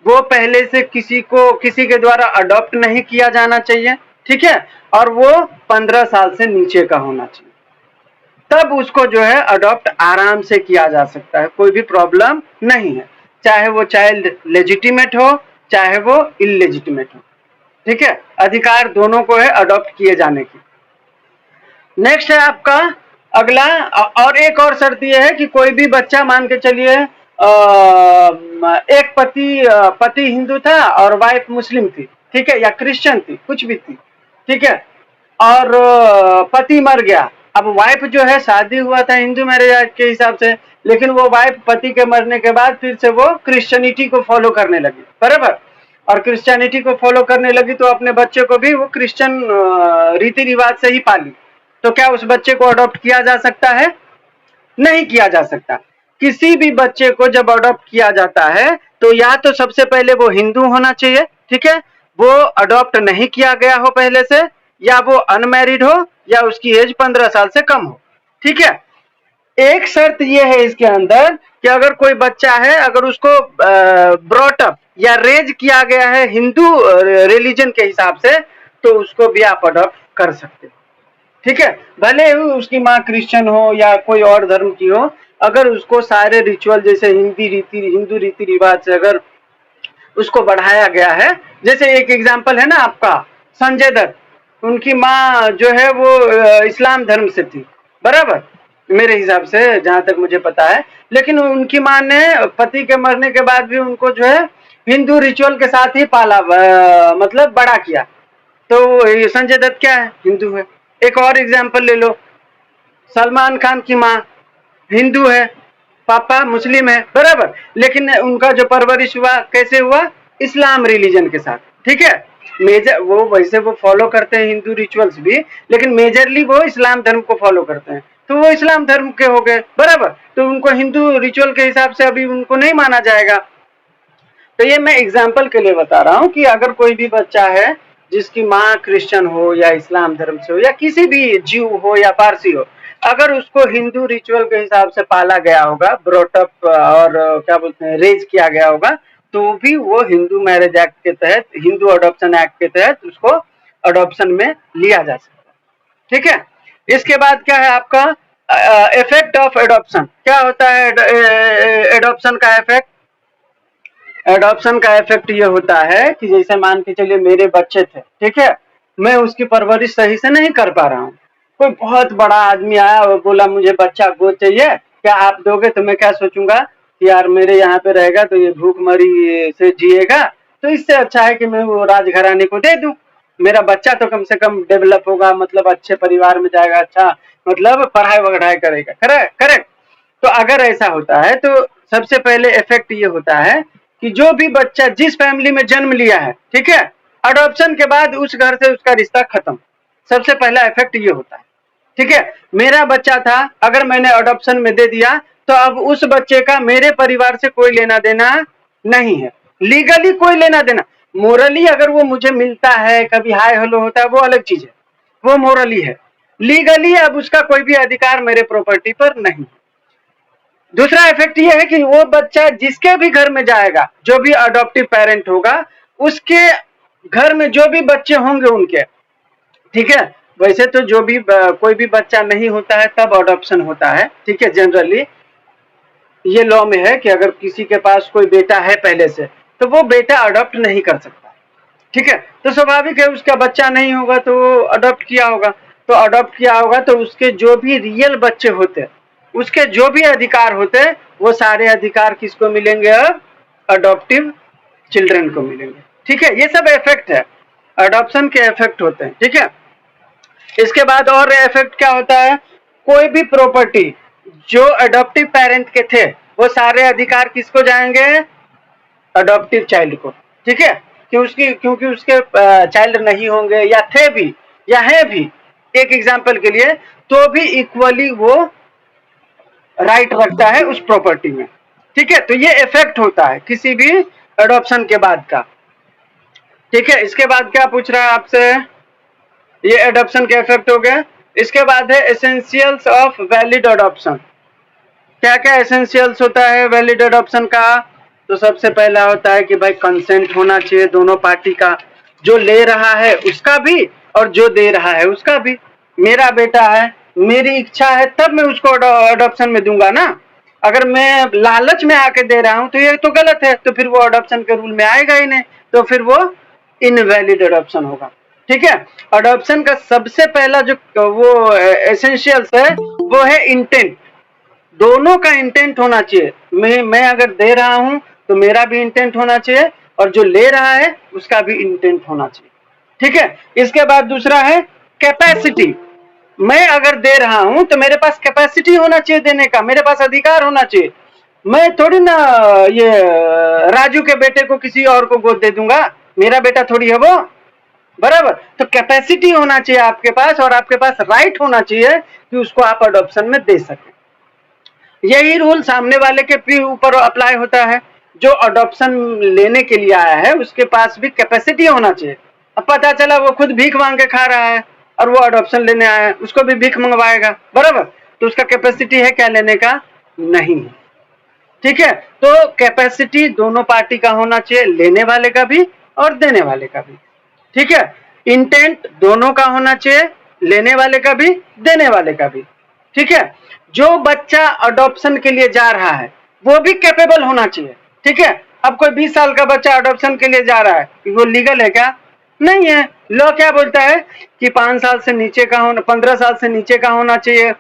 वो पहले से किसी के द्वारा अडॉप्ट नहीं किया जाना चाहिए, ठीक है, और वो 15 साल से नीचे का होना चाहिए, तब उसको जो है अडॉप्ट आराम से किया जा सकता है, कोई भी प्रॉब्लम नहीं है, चाहे वो चाइल्ड लेजिटिमेट हो चाहे वो इलेजिटिमेट हो। ठीक है, अधिकार दोनों को है अडॉप्ट किए जाने की। नेक्स्ट है आपका अगला, और एक और शर्त यह है कि कोई भी बच्चा मान के चलिए एक पति हिंदू था और वाइफ मुस्लिम थी, ठीक है, या क्रिश्चियन थी, कुछ भी थी, ठीक है, और पति मर गया अब वाइफ जो है, शादी हुआ था हिंदू मैरिज के हिसाब से, लेकिन वो वाइफ पति के मरने के बाद फिर से वो क्रिश्चियनिटी को फॉलो करने लगी, बराबर। और क्रिश्चियनिटी को फॉलो करने लगी तो अपने बच्चे को भी वो क्रिश्चियन रीति रिवाज से ही पाली। तो क्या उस बच्चे को अडॉप्ट किया जा सकता है? नहीं किया जा सकता। किसी भी बच्चे को जब अडॉप्ट किया जाता है तो या तो सबसे पहले वो हिंदू होना चाहिए, ठीक है, वो अडॉप्ट नहीं किया गया हो पहले से, या वो अनमैरिड हो, या उसकी एज 15 साल से कम हो, ठीक है। एक शर्त ये है इसके अंदर कि अगर कोई बच्चा है, अगर उसको ब्रॉट अप या रेज किया गया है हिंदू रिलीजन के हिसाब से, तो उसको भी आप अडॉप्ट कर सकते हो, ठीक है। भले ही उसकी माँ क्रिश्चियन हो या कोई और धर्म की हो, अगर उसको सारे रिचुअल जैसे हिंदू रीति रिवाज से अगर उसको बढ़ाया गया है, जैसे एक एग्जांपल है ना आपका संजय दत्त, उनकी माँ जो है वो इस्लाम धर्म से थी, बराबर, मेरे हिसाब से जहां तक मुझे पता है, लेकिन उनकी माँ ने पति के मरने के बाद भी उनको जो है हिंदू रिचुअल के साथ ही पाला, मतलब बड़ा किया। तो संजय दत्त क्या है? हिंदू है। एक और एग्जांपल ले लो, सलमान खान की माँ हिंदू है, पापा मुस्लिम है, बराबर, लेकिन उनका जो परवरिश हुआ कैसे हुआ? इस्लाम रिलीजन के साथ, ठीक है। मेजर वो वैसे वो फॉलो करते हैं हिंदू रिचुअल्स भी, लेकिन मेजरली वो इस्लाम धर्म को फॉलो करते हैं, तो वो इस्लाम धर्म के हो गए, बराबर। तो उनको हिंदू रिचुअल के हिसाब से अभी उनको नहीं माना जाएगा। तो ये मैं एग्जाम्पल के लिए बता रहा हूँ कि अगर कोई भी बच्चा है जिसकी माँ क्रिश्चियन हो या इस्लाम धर्म से हो या किसी भी जीव हो या पारसी हो, अगर उसको हिंदू रिचुअल के हिसाब से पाला गया होगा, ब्रॉटअप और क्या बोलते हैं रेज किया गया होगा, तो भी वो हिंदू मैरिज एक्ट के तहत, हिंदू अडॉप्शन एक्ट के तहत उसको अडॉप्शन में लिया जा सकता है, ठीक है। इसके बाद क्या है आपका इफेक्ट ऑफ एडॉप्शन। क्या होता है एडॉप्शन का इफेक्ट? एडॉप्शन का इफेक्ट ये होता है कि जैसे मान के चलिए मेरे बच्चे थे, ठीक है, मैं उसकी परवरिश सही से नहीं कर पा रहा हूँ, कोई बहुत बड़ा आदमी आया और बोला मुझे बच्चा गोद चाहिए, क्या आप दोगे? तो मैं क्या सोचूंगा कि यार मेरे यहाँ पे रहेगा तो ये भूखमरी से जिएगा, तो इससे अच्छा है कि मैं वो राजघराने को दे दूं, मेरा बच्चा तो कम से कम डेवलप होगा, मतलब अच्छे परिवार में जाएगा, अच्छा मतलब पढ़ाई वढ़ाई करेगा, करेक्ट करेक्ट। तो अगर ऐसा होता है तो सबसे पहले इफेक्ट ये होता है कि जो भी बच्चा जिस फैमिली में जन्म लिया है, ठीक है, अडॉप्शन के बाद उस घर से उसका रिश्ता खत्म। सबसे पहला इफेक्ट ये होता है, ठीक है। मेरा बच्चा था, अगर मैंने अडॉप्शन में दे दिया तो अब उस बच्चे का मेरे परिवार से कोई लेना देना नहीं है, लीगली कोई लेना देना। मोरली अगर वो मुझे मिलता है, कभी हाय हेलो होता है, वो अलग चीज है, वो मोरली है। लीगली अब उसका कोई भी अधिकार मेरे प्रॉपर्टी पर नहीं। दूसरा इफेक्ट ये है कि वो बच्चा जिसके भी घर में जाएगा, जो भी अडॉप्टिव पेरेंट होगा, उसके घर में जो भी बच्चे होंगे उनके, ठीक है, वैसे तो जो भी कोई भी बच्चा नहीं होता है तब अडॉप्शन होता है, ठीक है। जनरली ये लॉ में है कि अगर किसी के पास कोई बेटा है पहले से, तो वो बेटा अडॉप्ट नहीं कर सकता, ठीक है। तो स्वाभाविक है उसका बच्चा नहीं होगा तो वो अडॉप्ट किया होगा, तो अडॉप्ट किया होगा तो उसके जो भी रियल बच्चे होते, उसके जो भी अधिकार होते, वो सारे अधिकार किसको मिलेंगे? अब अडॉप्टिव चिल्ड्रन को मिलेंगे, ठीक है। ये सब इफेक्ट है, अडॉप्शन के इफेक्ट होते हैं, ठीक है। इसके बाद और इफेक्ट क्या होता है? कोई भी प्रॉपर्टी जो अडॉप्टिव पेरेंट के थे, वो सारे अधिकार किसको जाएंगे? अडॉप्टिव चाइल्ड को, ठीक है। क्योंकि उसके चाइल्ड नहीं होंगे या थे भी या है भी, एक एग्जांपल के लिए, तो भी इक्वली वो राइट रखता है उस प्रॉपर्टी में, ठीक है। तो ये इफेक्ट होता है किसी भी एडॉप्शन के बाद का, ठीक है। इसके बाद क्या पूछ रहा है आपसे? ये एडॉप्शन के इफेक्ट हो गए। इसके बाद है एसेंशियल्स ऑफ वैलिड एडॉप्शन। क्या क्या एसेंशियल्स होता है वैलिड एडॉप्शन का? तो सबसे पहला होता है कि भाई कंसेंट होना चाहिए दोनों पार्टी का, जो ले रहा है उसका भी और जो दे रहा है उसका भी। मेरा बेटा है, मेरी इच्छा है तब मैं उसको अडॉप्शन में दूंगा ना। अगर मैं लालच में आके दे रहा हूं तो ये तो गलत है, तो फिर वो अडॉप्शन के रूल में आएगा ही नहीं, तो फिर वो इनवैलिड अडॉप्शन होगा, ठीक है। अडॉप्शन का सबसे पहला जो वो एसेंशियल्स है वो है इंटेंट। दोनों का इंटेंट होना चाहिए। मैं अगर दे रहा हूं तो मेरा भी इंटेंट होना चाहिए और जो ले रहा है उसका भी इंटेंट होना चाहिए, ठीक है। इसके बाद दूसरा है कैपेसिटी। मैं अगर दे रहा हूं तो मेरे पास कैपेसिटी होना चाहिए देने का, मेरे पास अधिकार होना चाहिए। मैं थोड़ी ना ये राजू के बेटे को किसी और को गोद दे दूंगा, मेरा बेटा थोड़ी है वो, बराबर। तो कैपेसिटी होना चाहिए आपके पास, और आपके पास राइट होना चाहिए कि उसको आप अडॉप्शन में दे सकें। यही रूल सामने वाले के भी ऊपर अप्लाई होता है। जो अडॉप्शन लेने के लिए आया है उसके पास भी कैपेसिटी होना चाहिए। अब पता चला वो खुद भीख मांग के खा रहा है और वो अडॉप्शन लेने आया है, उसको भी भीख मंगवाएगा, बराबर। तो उसका कैपेसिटी है क्या लेने का? नहीं है। ठीक है, तो कैपेसिटी दोनों पार्टी का होना चाहिए, लेने वाले का भी और देने वाले का भी। ठीक है, इंटेंट दोनों का होना चाहिए, लेने वाले का भी देने वाले का भी। ठीक है, जो बच्चा अडॉप्शन के लिए जा रहा है वो भी कैपेबल होना चाहिए। ठीक है, अब कोई 20 साल का बच्चा अडॉप्शन के लिए जा रहा है, वो लीगल है क्या? नहीं है। लॉ क्या बोलता है कि 5 साल से नीचे का होना, 15 साल से नीचे का होना चाहिए,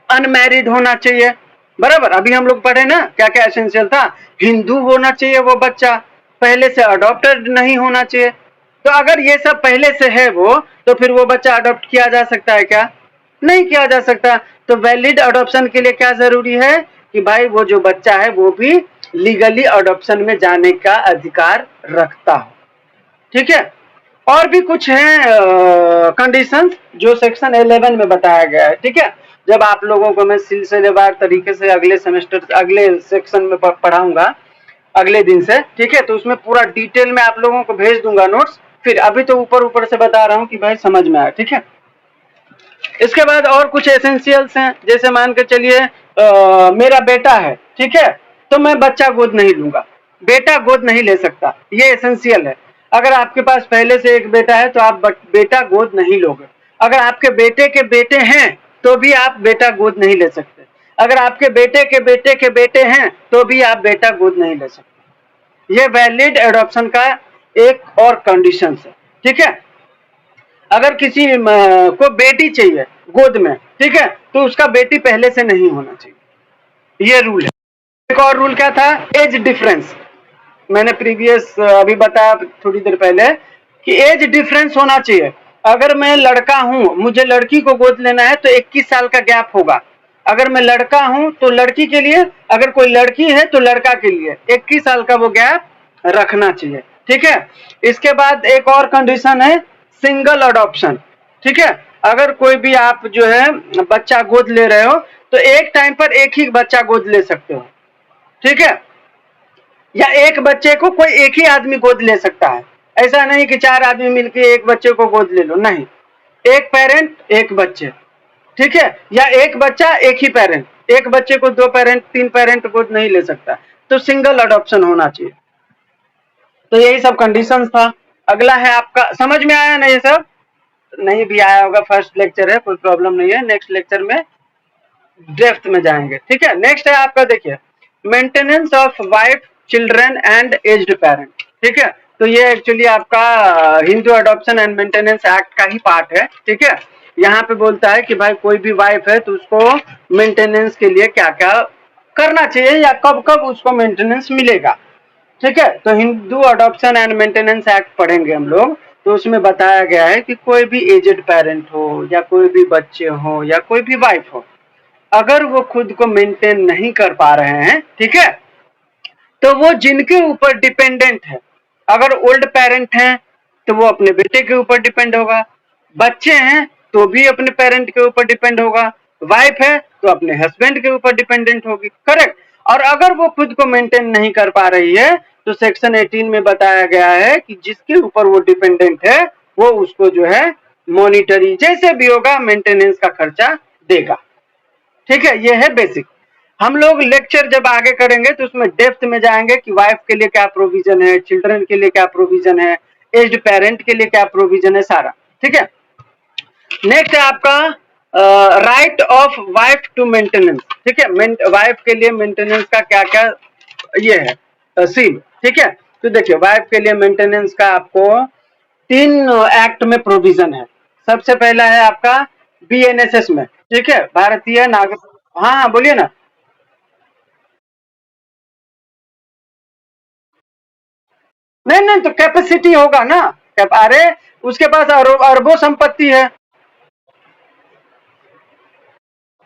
अनमैरिड होना चाहिए, बराबर। अभी हम लोग पढ़े ना क्या क्या एसेंशियल था, हिंदू होना चाहिए वो बच्चा, पहले से अडॉप्टेड नहीं होना चाहिए। तो अगर ये सब पहले से है वो, तो फिर वो बच्चा अडॉप्ट किया जा सकता है क्या? नहीं किया जा सकता। तो वैलिड अडॉप्शन के लिए क्या जरूरी है कि भाई वो जो बच्चा है वो भी लीगली अडॉप्शन में जाने का अधिकार रखता हो। ठीक है, और भी कुछ है कंडीशंस जो सेक्शन 11 में बताया गया है। ठीक है, जब आप लोगों को मैं सिलसिलेवार तरीके से अगले सेमेस्टर अगले सेक्शन में पढ़ाऊंगा अगले दिन से, ठीक है, तो उसमें पूरा डिटेल में आप लोगों को भेज दूंगा नोट्स। फिर अभी तो ऊपर ऊपर से बता रहा हूँ कि भाई समझ में आया। ठीक है, इसके बाद और कुछ एसेंशियल्स हैं, जैसे मान के चलिए मेरा बेटा है, ठीक है, तो मैं बच्चा गोद नहीं लूंगा, बेटा गोद नहीं ले सकता, ये एसेंशियल है। अगर आपके पास पहले से एक बेटा है तो आप बेटा गोद नहीं लोगे। अगर आपके बेटे के बेटे हैं तो भी आप बेटा गोद नहीं ले सकते। अगर आपके बेटे के बेटे के बेटे हैं तो भी आप बेटा गोद नहीं ले सकते। ये वैलिड एडॉप्शन का एक और कंडीशन है। ठीक है, अगर किसी को बेटी चाहिए गोद में, ठीक है, तो उसका बेटी पहले से नहीं होना चाहिए, ये रूल है। एक और रूल क्या था? Age difference. मैंने प्रीवियस अभी बताया थोड़ी देर पहले कि एज डिफरेंस होना चाहिए। अगर मैं लड़का हूं, मुझे लड़की को गोद लेना है तो 21 साल का गैप होगा। अगर मैं लड़का हूं तो लड़की के लिए, अगर कोई लड़की है तो लड़का के लिए 21 साल का वो गैप रखना चाहिए। ठीक है, इसके बाद एक और कंडीशन है सिंगल अडॉप्शन। ठीक है, अगर कोई भी आप जो है बच्चा गोद ले रहे हो तो एक टाइम पर एक ही बच्चा गोद ले सकते हो। ठीक है, या एक बच्चे को कोई एक ही आदमी गोद ले सकता है, ऐसा नहीं कि 4 आदमी मिलकर एक बच्चे को गोद ले लो, नहीं, एक पेरेंट एक बच्चे। ठीक है, या एक बच्चा एक ही पेरेंट, एक बच्चे को 2 पेरेंट 3 पेरेंट गोद नहीं ले सकता, तो सिंगल अडॉप्शन होना चाहिए। तो यही सब कंडीशंस था। अगला है आपका, समझ में आया ना? ये सब नहीं भी आया होगा, फर्स्ट लेक्चर है, कोई प्रॉब्लम नहीं है, नेक्स्ट लेक्चर में डेप्थ में जाएंगे। ठीक है, नेक्स्ट है आपका, देखिए, maintenance of wife children and aged parent. ठीक है, तो ये एक्चुअली आपका Hindu adoption and maintenance act का ही पार्ट है। ठीक है, यहाँ पे बोलता है कि भाई कोई भी वाइफ है तो उसको मेंटेनेंस के लिए क्या क्या करना चाहिए या कब कब उसको मेंटेनेंस मिलेगा। ठीक है, तो Hindu adoption and maintenance act पढ़ेंगे हम लोग, तो उसमें बताया गया है कि कोई भी एजेड पेरेंट हो या कोई भी बच्चे हो या कोई भी वाइफ हो, अगर वो खुद को मेंटेन नहीं कर पा रहे हैं, ठीक है, तो वो जिनके ऊपर डिपेंडेंट है, अगर ओल्ड पेरेंट हैं तो वो अपने बेटे के ऊपर डिपेंड होगा, बच्चे हैं तो भी अपने पेरेंट के ऊपर डिपेंड होगा, वाइफ है तो अपने हस्बैंड के ऊपर डिपेंडेंट होगी, करेक्ट। और अगर वो खुद को मेंटेन नहीं कर पा रही है तो सेक्शन 18 में बताया गया है कि जिसके ऊपर वो डिपेंडेंट है वो उसको जो है मॉनिटरी जैसे भी होगा मेंटेनेंस का खर्चा देगा। ठीक है, ये है बेसिक। हम लोग लेक्चर जब आगे करेंगे तो उसमें डेप्थ में जाएंगे कि वाइफ के लिए क्या प्रोविजन है, चिल्ड्रन के लिए क्या प्रोविजन है, एज्ड पेरेंट के लिए क्या प्रोविजन है, सारा। ठीक है, नेक्स्ट है आपका right of wife to maintenance. ठीक है, वाइफ के लिए मेंटेनेंस का क्या क्या ये है सीन। ठीक है, तो देखिए वाइफ के लिए मेंटेनेंस का आपको 3 एक्ट में प्रोविजन है। सबसे पहला है आपका बीएनएसएस में, ठीक है, भारतीय नागरिक। हाँ हाँ बोलिए ना। नहीं नहीं, तो कैपेसिटी होगा ना। अरे उसके पास अरबों संपत्ति है।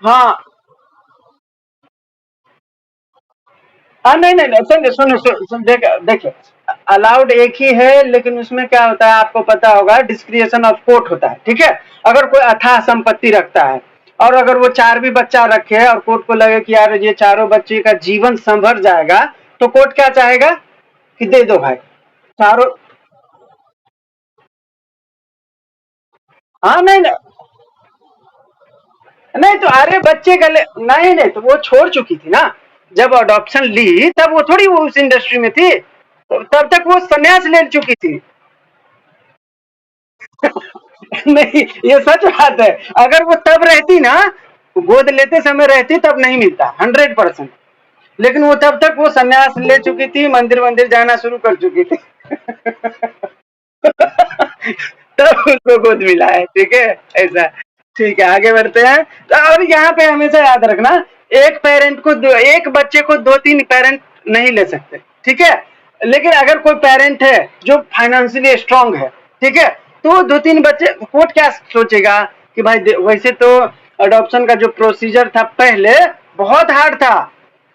हाँ। नहीं नहीं नहीं, सुनिए सुनिए देखिए देखिए, अलाउड एक ही है, लेकिन उसमें क्या होता है आपको पता होगा, डिस्क्रिएशन ऑफ कोर्ट होता है, ठीक है। अगर कोई अथाह संपत्ति रखता है और अगर वो चार भी बच्चा रखे और कोर्ट को लगे कि यार ये चारों बच्चे का जीवन संभर जाएगा, तो कोर्ट क्या चाहेगा कि दे दो भाई चारों। हाँ नहीं नहीं नहीं, तो अरे बच्चे का नहीं नहीं, तो वो छोड़ चुकी थी ना, जब अडॉप्शन ली तब वो थोड़ी वो उस इंडस्ट्री में थी, तो तब तक वो संन्यास ले चुकी थी। नहीं, ये सच बात है। अगर वो तब रहती ना, गोद लेते समय रहती, तब नहीं मिलता 100%। लेकिन वो तब तक वो संन्यास ले चुकी थी, मंदिर मंदिर जाना शुरू कर चुकी थी। तब उसको गोद मिला है, ठीक है। ऐसा। ठीक है, आगे बढ़ते हैं। तो और यहाँ पे हमेशा याद रखना, एक पेरेंट को एक बच्चे को दो तीन पेरेंट नहीं ले सकते, ठीक है। लेकिन अगर कोई पेरेंट है जो फाइनेंशियली स्ट्रांग है, ठीक है, तो दो तीन बच्चे, कोर्ट क्या सोचेगा कि भाई वैसे तो अडॉप्शन का जो प्रोसीजर था पहले बहुत हार्ड था,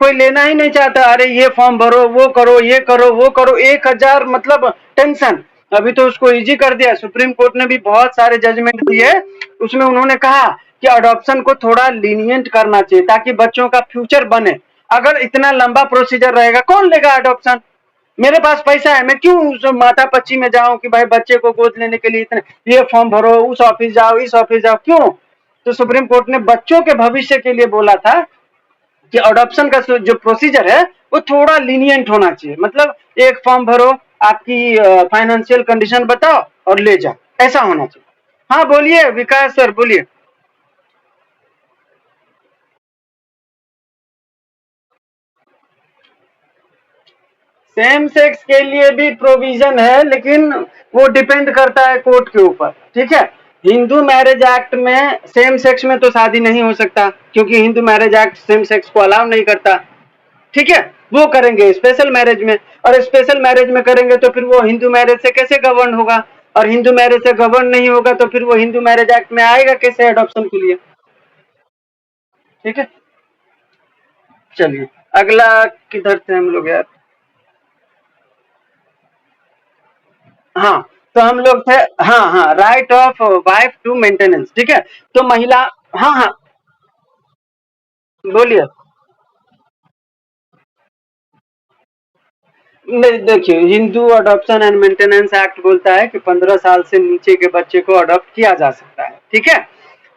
कोई लेना ही नहीं चाहता, अरे ये फॉर्म भरो, वो करो, ये करो, वो करो, 1,000 मतलब टेंशन। अभी तो उसको इजी कर दिया, सुप्रीम कोर्ट ने भी बहुत सारे जजमेंट दिए, उसमें उन्होंने कहा कि अडॉप्शन को थोड़ा लीनियंट करना चाहिए ताकि बच्चों का फ्यूचर बने। अगर इतना लंबा प्रोसीजर रहेगा कौन लेगा अडॉप्शन। मेरे पास पैसा है, मैं क्यों उस माता पच्ची में जाऊं कि भाई बच्चे को गोद लेने के लिए इतने ये फॉर्म भरो, उस ऑफिस जाओ, इस ऑफिस जाओ, क्यों। तो सुप्रीम कोर्ट ने बच्चों के भविष्य के लिए बोला था कि अडॉप्शन का जो प्रोसीजर है वो थोड़ा लीनियंट होना चाहिए, मतलब एक फॉर्म भरो, आपकी फाइनेंशियल कंडीशन बताओ और ले जाओ, ऐसा होना चाहिए। हाँ बोलिए विकास सर, बोलिए। सेम सेक्स के लिए भी प्रोविजन है, लेकिन वो डिपेंड करता है कोर्ट के ऊपर, ठीक है। हिंदू मैरिज एक्ट में सेम सेक्स में तो शादी नहीं हो सकता, क्योंकि Hindu marriage act same sex को अलाउ नहीं करता, ठीक है। वो करेंगे स्पेशल मैरिज में, और स्पेशल मैरिज में करेंगे तो फिर वो हिंदू मैरिज से कैसे गवर्न होगा, और हिंदू मैरिज से गवर्न नहीं होगा तो फिर वो हिंदू मैरिज एक्ट में आएगा कैसे अडॉप्शन के लिए, ठीक है। चलिए, अगला किधर थे हम लोग यार। हाँ, तो हम लोग थे, हाँ हाँ, right of wife to maintenance, ठीक है। तो महिला, हाँ हाँ, बोलिए। नहीं देखिए, Hindu adoption and maintenance act बोलता है कि 15 साल से नीचे के बच्चे को अडॉप्ट किया जा सकता है, ठीक है।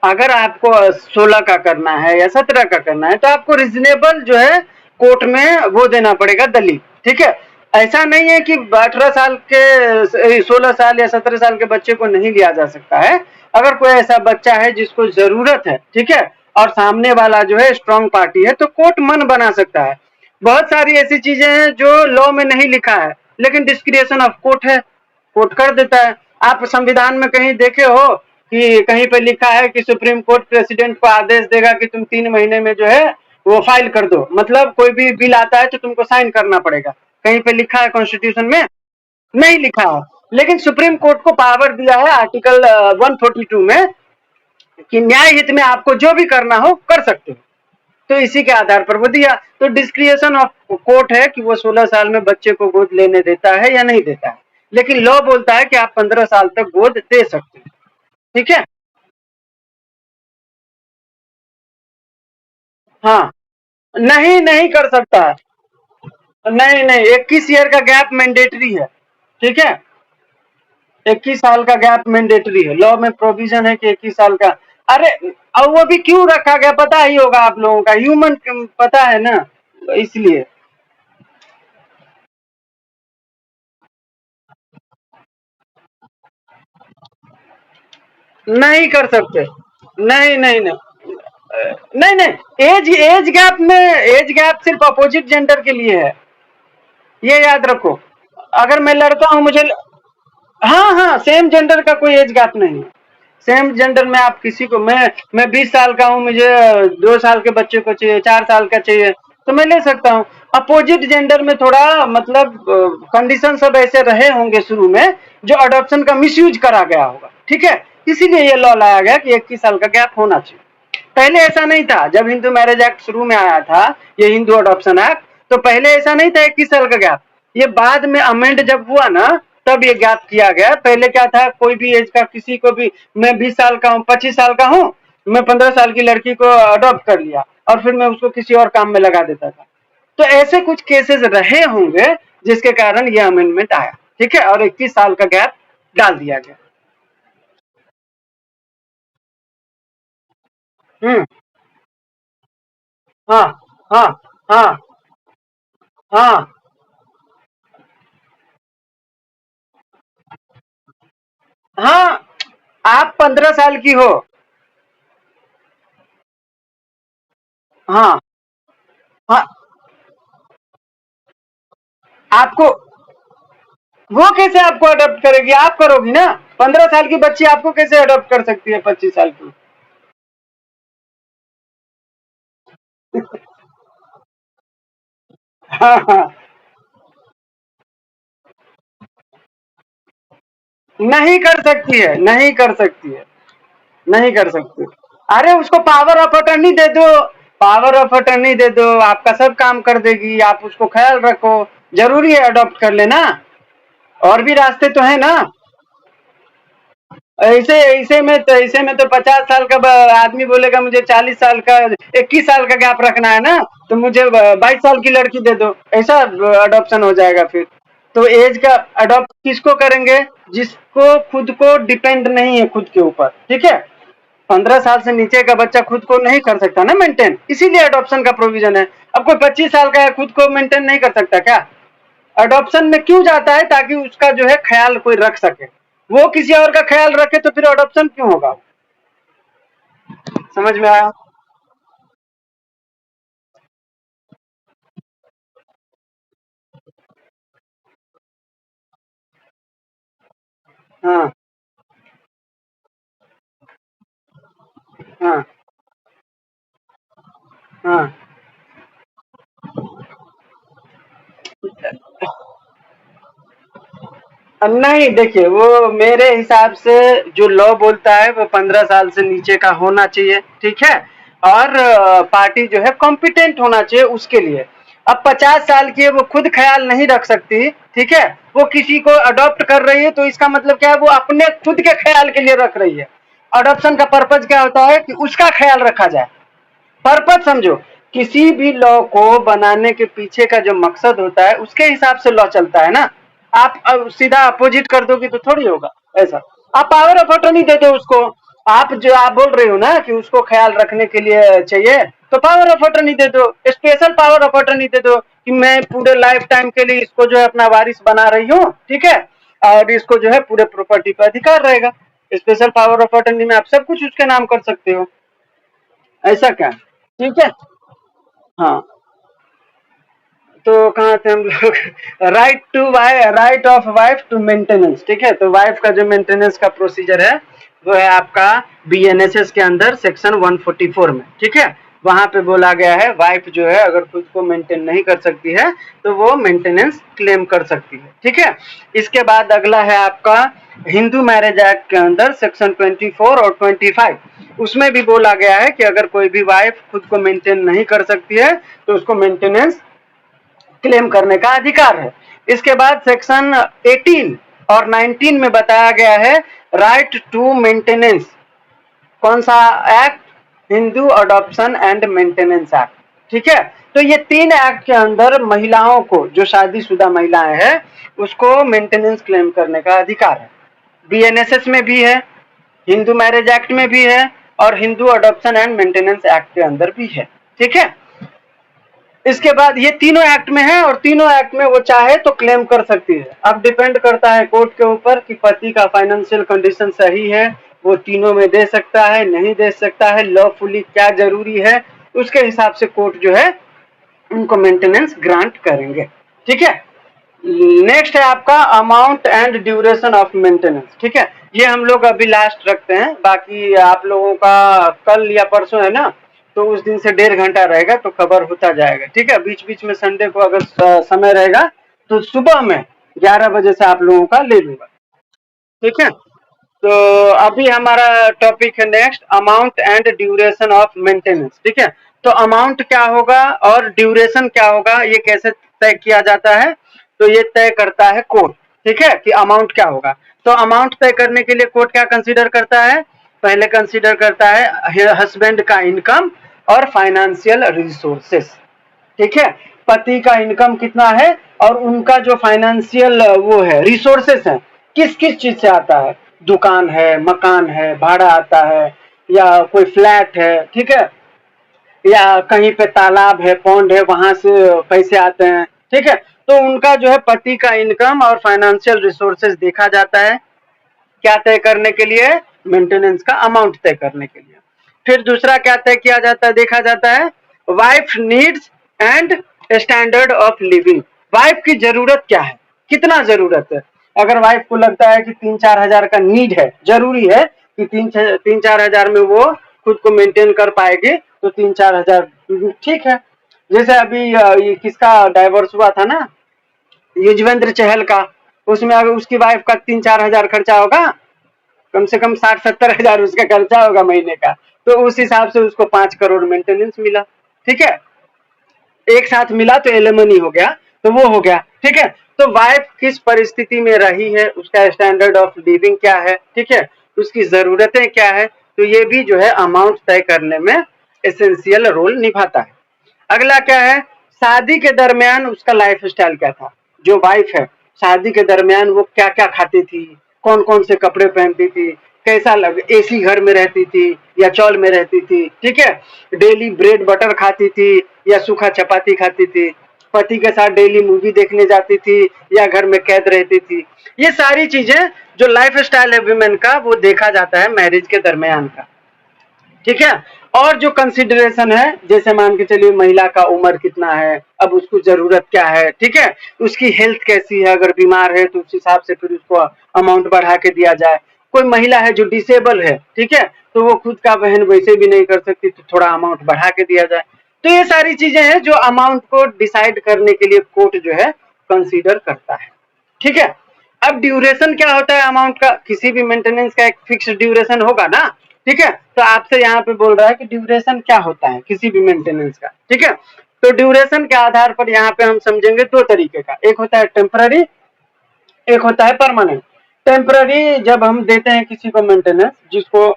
अगर आपको 16 का करना है या 17 का करना है तो आपको रिजनेबल जो है कोर्ट में वो देना पड़ेगा दलील, ठीक है। ऐसा नहीं है कि 18 साल के 16 साल या 17 साल के बच्चे को नहीं लिया जा सकता है। अगर कोई ऐसा बच्चा है जिसको जरूरत है, ठीक है, और सामने वाला जो है स्ट्रांग पार्टी है, तो कोर्ट मन बना सकता है। बहुत सारी ऐसी चीजें हैं जो लॉ में नहीं लिखा है, लेकिन डिस्क्रिएशन ऑफ कोर्ट है, कोर्ट कर देता है। आप संविधान में कहीं देखे हो कि कहीं पे लिखा है कि सुप्रीम कोर्ट प्रेसिडेंट को आदेश देगा कि तुम 3 महीने में जो है वो फाइल कर दो, मतलब कोई भी बिल आता है तो तुमको साइन करना पड़ेगा, कहीं पे लिखा है कॉन्स्टिट्यूशन में? नहीं लिखा है। लेकिन सुप्रीम कोर्ट को पावर दिया है आर्टिकल 142 में कि न्याय हित में आपको जो भी करना हो कर सकते हो, तो इसी के आधार पर वो दिया। तो डिस्क्रिएशन ऑफ कोर्ट है कि वो 16 साल में बच्चे को गोद लेने देता है या नहीं देता है, लेकिन लॉ बोलता है कि आप 15 साल तक गोद दे सकते हैं, ठीक है। हाँ, नहीं नहीं कर सकता है। नहीं नहीं, 21 ईयर का गैप मैंडेटरी है, ठीक है। 21 साल का गैप मैंडेटरी है, लॉ में प्रोविजन है कि 21 साल का। अरे, और वो भी क्यों रखा गया पता ही होगा आप लोगों का, ह्यूमन पता है ना, इसलिए। नहीं कर सकते। नहीं नहीं नहीं, नहीं नहीं, एज एज गैप में, एज गैप सिर्फ अपोजिट जेंडर के लिए है, ये याद रखो। अगर मैं लड़का हूं मुझे, हाँ हाँ, सेम जेंडर का कोई एज गैप नहीं है। सेम जेंडर में आप किसी को, मैं 20 साल का हूँ, मुझे 2 साल के बच्चे को चाहिए, 4 साल का चाहिए, तो मैं ले सकता हूँ। अपोजिट जेंडर में थोड़ा मतलब कंडीशन सब ऐसे रहे होंगे शुरू में जो अडॉप्शन का मिसयूज करा गया होगा, ठीक है। इसीलिए ये लॉ लाया गया कि 21 साल का गैप होना चाहिए। पहले ऐसा नहीं था। जब हिंदू मैरिज एक्ट शुरू में आया था, ये हिंदू अडॉप्शन एक्ट, तो पहले ऐसा नहीं था 21 साल का गैप। ये बाद में अमेंड जब हुआ ना, तब ये गैप किया गया। पहले क्या था, कोई भी एज का किसी को भी, मैं 20 साल का हूँ, 25 साल का हूँ, मैं 15 साल की लड़की को अडॉप्ट कर लिया और फिर मैं उसको किसी और काम में लगा देता था। तो ऐसे कुछ केसेस रहे होंगे जिसके कारण ये अमेंडमेंट आया, ठीक है, और 21 साल का गैप डाल दिया गया। हम्म। हाँ हाँ हाँ हाँ हाँ। आप 15 साल की हो। हाँ हाँ। आपको, वो कैसे आपको अडॉप्ट करेगी? आप करोगी ना। 15 साल की बच्ची आपको कैसे अडॉप्ट कर सकती है 25 साल की? हाँ हाँ। नहीं कर सकती है, नहीं कर सकती है, नहीं कर सकती। अरे उसको पावर ऑफ अटर्नी दे दो, पावर ऑफ अटर्नी दे दो, आपका सब काम कर देगी। आप उसको ख्याल रखो। जरूरी है अडॉप्ट कर लेना? और भी रास्ते तो है ना। ऐसे में तो 50 साल का आदमी बोलेगा मुझे 40 साल का, 21 साल का गैप रखना है ना, तो मुझे 22 साल की लड़की दे दो। ऐसा अडॉप्शन हो जाएगा फिर। तो एज का अडॉप्ट किसको करेंगे? जिसको खुद को डिपेंड नहीं है खुद के ऊपर, ठीक है। 15 साल से नीचे का बच्चा खुद को नहीं कर सकता ना मेंटेन, इसीलिए अडॉप्शन का प्रोविजन है। अब कोई 25 साल का है, खुद को मेंटेन नहीं कर सकता क्या? अडॉप्शन में क्यों जाता है? ताकि उसका जो है ख्याल कोई रख सके। वो किसी और का ख्याल रखे तो फिर अडॉप्शन क्यों होगा? समझ में आया? हाँ हाँ हाँ। नहीं, देखिए, वो मेरे हिसाब से जो लॉ बोलता है वो 15 साल से नीचे का होना चाहिए, ठीक है। और पार्टी जो है कॉम्पिटेंट होना चाहिए उसके लिए। अब 50 साल की है, वो खुद ख्याल नहीं रख सकती, ठीक है। वो किसी को अडॉप्ट कर रही है, तो इसका मतलब क्या है? वो अपने खुद के ख्याल के लिए रख रही है। अडॉप्शन का पर्पज क्या होता है? कि उसका ख्याल रखा जाए। पर्पज समझो। किसी भी लॉ को बनाने के पीछे का जो मकसद होता है उसके हिसाब से लॉ चलता है ना। आप अब सीधा अपोजिट कर दोगे तो थोड़ी होगा ऐसा। आप पावर ऑफ अटर्नी दे दो उसको। आप जो आप बोल रहे हो ना कि उसको ख्याल रखने के लिए चाहिए, तो पावर ऑफ अटर्नी दे दो, स्पेशल पावर ऑफ अटर्नी दे दो कि मैं पूरे लाइफ टाइम के लिए इसको जो है अपना वारिस बना रही हूँ, ठीक है। और इसको जो है पूरे प्रॉपर्टी पर अधिकार रहेगा। स्पेशल पावर ऑफ अटर्नी में आप सब कुछ उसके नाम कर सकते हो। ऐसा क्या? ठीक है। हाँ। तो कहाँ थे हम लोग? Right of wife to maintenance, ठीक है। तो वाइफ का जो मेंटेनेंस का प्रोसीजर है वो है आपका बीएनएसएस के अंदर सेक्शन 144 में, ठीक है। वहां पे बोला गया है वाइफ जो है अगर खुद को मेंटेन नहीं कर सकती है तो वो मेंटेनेंस क्लेम कर सकती है, ठीक है। इसके बाद अगला है आपका हिंदू मैरिज एक्ट के अंदर सेक्शन 24 और 25। उसमें भी बोला गया है कि अगर कोई भी वाइफ खुद को मेंटेन नहीं कर सकती है तो उसको मेंटेनेंस क्लेम करने का अधिकार है। इसके बाद सेक्शन 18 और 19 में बताया गया है राइट टू मेंटेनेंस। कौन सा act? Hindu adoption and maintenance act, ठीक है। तो ये तीन एक्ट के अंदर महिलाओं को, जो शादीशुदा महिलाएं हैं, उसको मेंटेनेंस क्लेम करने का अधिकार है। बीएनएसएस में भी है, हिंदू मैरिज एक्ट में भी है, और Hindu adoption and maintenance act के अंदर भी है, ठीक है। इसके बाद ये तीनों एक्ट में है और तीनों एक्ट में वो चाहे तो क्लेम कर सकती है। अब डिपेंड करता है कोर्ट के ऊपर कि पति का फाइनेंशियल कंडीशन सही है, वो तीनों में दे सकता है नहीं दे सकता है, लॉफुली क्या जरूरी है, उसके हिसाब से कोर्ट जो है उनको मेंटेनेंस ग्रांट करेंगे, ठीक है। नेक्स्ट है आपका amount and duration of maintenance, ठीक है। ये हम लोग अभी लास्ट रखते हैं, बाकी आप लोगों का कल या परसों है ना, तो उस दिन से 1.5 घंटा रहेगा तो कवर होता जाएगा, ठीक है। बीच बीच में संडे को अगर समय रहेगा तो सुबह में 11 बजे से आप लोगों का ले लूंगा, ठीक है। तो अभी हमारा टॉपिक है next, amount and duration of maintenance. ठीक है, तो अमाउंट क्या होगा और ड्यूरेशन क्या होगा, ये कैसे तय किया जाता है, तो ये तय करता है कोर्ट। ठीक है, कि अमाउंट क्या होगा। तो अमाउंट तय करने के लिए कोर्ट क्या कंसीडर करता है, पहले कंसीडर करता है हस्बैंड का इनकम और फाइनेंशियल रिसोर्सेस। ठीक है, पति का इनकम कितना है और उनका जो फाइनेंशियल वो है रिसोर्सेस है, किस किस चीज से आता है, दुकान है, मकान है, भाड़ा आता है, या कोई फ्लैट है, ठीक है, या कहीं पे तालाब है, पॉन्ड है, वहां से पैसे आते हैं। ठीक है, तो उनका जो है पति का इनकम और फाइनेंशियल रिसोर्सेज देखा जाता है, क्या तय करने के लिए, मेंटेनेंस का अमाउंट तय करने के लिए। फिर दूसरा क्या तय किया जाता है, देखा जाता है wife needs and standard of living. Wife की जरूरत क्या है, कितना जरूरत है। अगर वाइफ को लगता है कि 3-4 हजार का नीड है, जरूरी है कि 3-4 हजार में वो खुद को मेंटेन कर पाएगी, तो 3-4 हजार ठीक है। जैसे अभी ये किसका डाइवोर्स हुआ था ना, युजवेंद्र चहल का, उसमें अगर उसकी वाइफ का 3-4 हजार खर्चा होगा, कम से कम 60-70 हजार उसका खर्चा होगा महीने का, तो उस हिसाब से उसको 5 करोड़ मेंटेनेंस मिला। ठीक है, एक साथ मिला तो एलिमनी हो गया, तो वो हो गया। ठीक है, तो वाइफ किस परिस्थिति में रही है, उसका स्टैंडर्ड ऑफ लिविंग क्या है, ठीक है, उसकी जरूरतें क्या है, तो ये भी जो है अमाउंट तय करने में एसेंशियल रोल निभाता है। अगला क्या है, शादी के दरमियान उसका लाइफ स्टाइल क्या था, जो वाइफ है शादी के दरमियान वो क्या क्या खाती थी, कौन कौन से कपड़े पहनती थी, कैसा लग, एसी घर में रहती थी या चौल में रहती थी, ठीक है, डेली ब्रेड बटर खाती थी या सूखा चपाती खाती थी, पति के साथ डेली मूवी देखने जाती थी या घर में कैद रहती थी। ये सारी चीजें जो लाइफ स्टाइल है विमेन का, वो देखा जाता है मैरिज के दरमियान का। ठीक है, और जो कंसिडरेशन है, जैसे मान के चलिए महिला का उम्र कितना है, अब उसको जरूरत क्या है, ठीक है, उसकी हेल्थ कैसी है, अगर बीमार है तो उस हिसाब से फिर उसको अमाउंट बढ़ा के दिया जाए। कोई महिला है जो डिसेबल है, ठीक है, तो वो खुद का वहन वैसे भी नहीं कर सकती, तो थोड़ा अमाउंट बढ़ा के दिया जाए। तो ये सारी चीजें हैं जो अमाउंट को डिसाइड करने के लिए कोर्ट जो है कंसीडर करता है। ठीक है, अब ड्यूरेशन क्या होता है अमाउंट का, किसी भी मेंटेनेंस का एक फिक्स ड्यूरेशन होगा ना। ठीक है, तो आपसे यहाँ पे बोल रहा है कि ड्यूरेशन क्या होता है किसी भी मेंटेनेंस का। ठीक है, तो ड्यूरेशन के आधार पर यहाँ पे हम समझेंगे दो तरीके का, एक होता है टेम्पररी, एक होता है परमानेंट। टेम्पररी जब हम देते हैं किसी को मेंटेनेंस, जिसको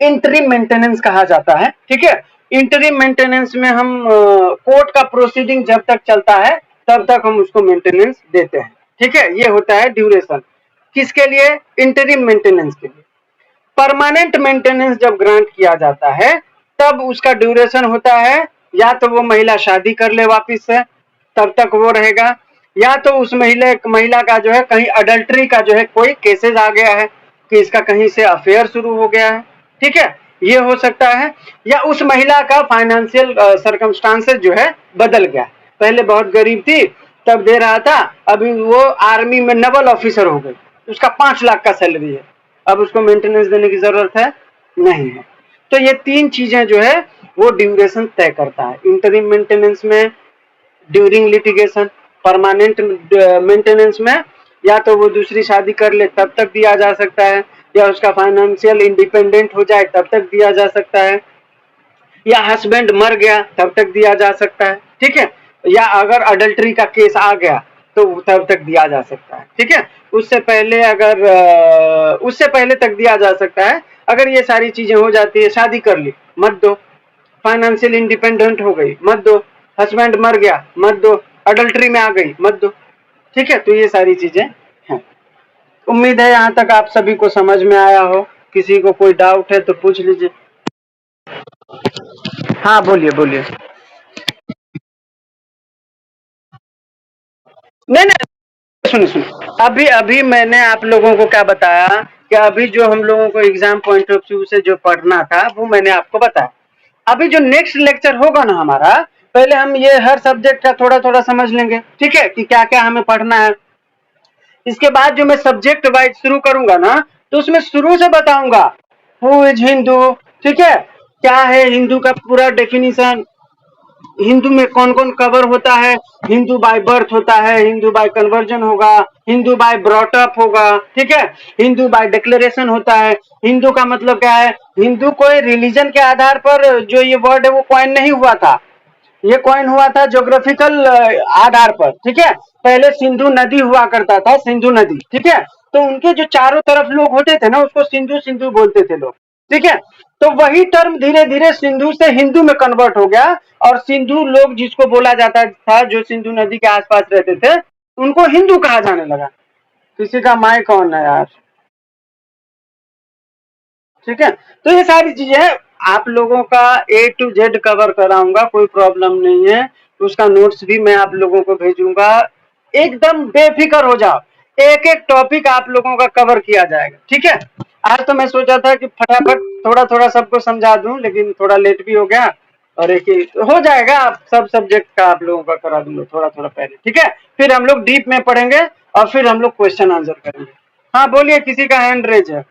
इंटरिम मेंटेनेंस कहा जाता है। ठीक है, इंटरिम मेंटेनेंस में हम कोर्ट का प्रोसीडिंग जब तक चलता है तब तक हम उसको मेंटेनेंस देते हैं। ठीक है, ये होता है ड्यूरेशन, किसके लिए, इंटरिम मेंटेनेंस के लिए। परमानेंट मेंटेनेंस जब ग्रांट किया जाता है तब उसका ड्यूरेशन होता है, या तो वो महिला शादी कर ले वापिस से, तब तक वो रहेगा, या तो उस महिला का जो है कहीं अडल्ट्री का जो है कोई केसेस आ गया है कि इसका कहीं से अफेयर शुरू हो गया है। ठीक है, ये हो सकता है, या उस महिला का फाइनेंशियल सर्कमस्टांसेस जो है बदल गया, पहले बहुत गरीब थी तब दे रहा था, अभी वो आर्मी में नवल ऑफिसर हो गई, उसका 5 लाख का सैलरी है, अब उसको मेंटेनेंस देने की जरूरत है नहीं है। तो ये तीन चीजें जो है वो ड्यूरेशन तय करता है, इंटरिम मेंटेनेंस में, ड्यूरिंग लिटिगेशन, परमानेंट मेंटेनेंस में या तो वो दूसरी शादी कर ले तब तक दिया जा सकता है, या उसका फाइनेंशियल इंडिपेंडेंट हो जाए तब तक दिया जा सकता है, या हस्बैंड मर गया तब तक दिया जा सकता है। ठीक है, या अगर अडल्ट्री का केस आ गया तो तब तक दिया जा सकता है। ठीक है, उससे पहले अगर उससे पहले तक दिया जा सकता है। अगर ये सारी चीजें हो जाती है, शादी कर ली मत दो, फाइनेंशियल इंडिपेंडेंट हो गई मत दो, हस्बैंड मर गया मत दो, अडल्ट्री में आ गई मत दो। ठीक है, तो ये सारी चीजें हैं। उम्मीद है यहाँ तक आप सभी को समझ में आया हो, किसी को कोई डाउट है तो पूछ लीजिए। हाँ बोलिए बोलिए। नहीं नहीं, सुनिए सुनिए, अभी अभी मैंने आप लोगों को क्या बताया कि अभी जो हम लोगों को एग्जाम पॉइंट ऑफ व्यू से जो पढ़ना था वो मैंने आपको बताया। अभी जो नेक्स्ट लेक्चर होगा ना हमारा, पहले हम ये हर सब्जेक्ट का थोड़ा थोड़ा समझ लेंगे, ठीक है, कि क्या क्या हमें पढ़ना है। इसके बाद जो मैं सब्जेक्ट वाइज शुरू करूंगा ना, तो उसमें शुरू से बताऊंगा हु इज हिंदू, ठीक है, क्या है हिंदू का पूरा डेफिनेशन, हिंदू में कौन कौन कवर होता है, हिंदू बाय बर्थ होता है, हिंदू बाय कन्वर्जन होगा, हिंदू बाय ब्रॉटअप होगा, ठीक है, हिंदू बाय डिक्लेरेशन होता है। हिंदू का मतलब क्या है, हिंदू कोई रिलीजन के आधार पर जो ये वर्ड है वो कॉइन नहीं हुआ था, ये कॉइन हुआ था ज्योग्राफिकल आधार पर, ठीक है। पहले सिंधु नदी हुआ करता था, सिंधु नदी, ठीक है, तो उनके जो चारों तरफ लोग होते थे ना उसको सिंधु सिंधु बोलते थे लोग, ठीक है। तो वही टर्म धीरे धीरे सिंधु से हिंदू में कन्वर्ट हो गया और सिंधु लोग जिसको बोला जाता था, जो सिंधु नदी के आसपास रहते थे, उनको हिंदू कहा जाने लगा। किसी का माइक ऑन है यार, ठीक है। तो ये सारी चीजें आप लोगों का A to Z कवर कराऊंगा, कोई प्रॉब्लम नहीं है। उसका नोट्स भी मैं आप लोगों को भेजूंगा, एकदम बेफिक्र हो जाओ, एक एक टॉपिक आप लोगों का कवर किया जाएगा, ठीक है। आज तो मैं सोचा था कि फटाफट थोड़ा थोड़ा सबको समझा दूं, लेकिन थोड़ा लेट भी हो गया और एक ही हो जाएगा, आप सब सब्जेक्ट का आप लोगों का करा दूंगा थोड़ा थोड़ा पहले, ठीक है। फिर हम लोग डीप में पढ़ेंगे और फिर हम लोग क्वेश्चन आंसर करेंगे। हाँ बोलिए, किसी का हैंड रेज है।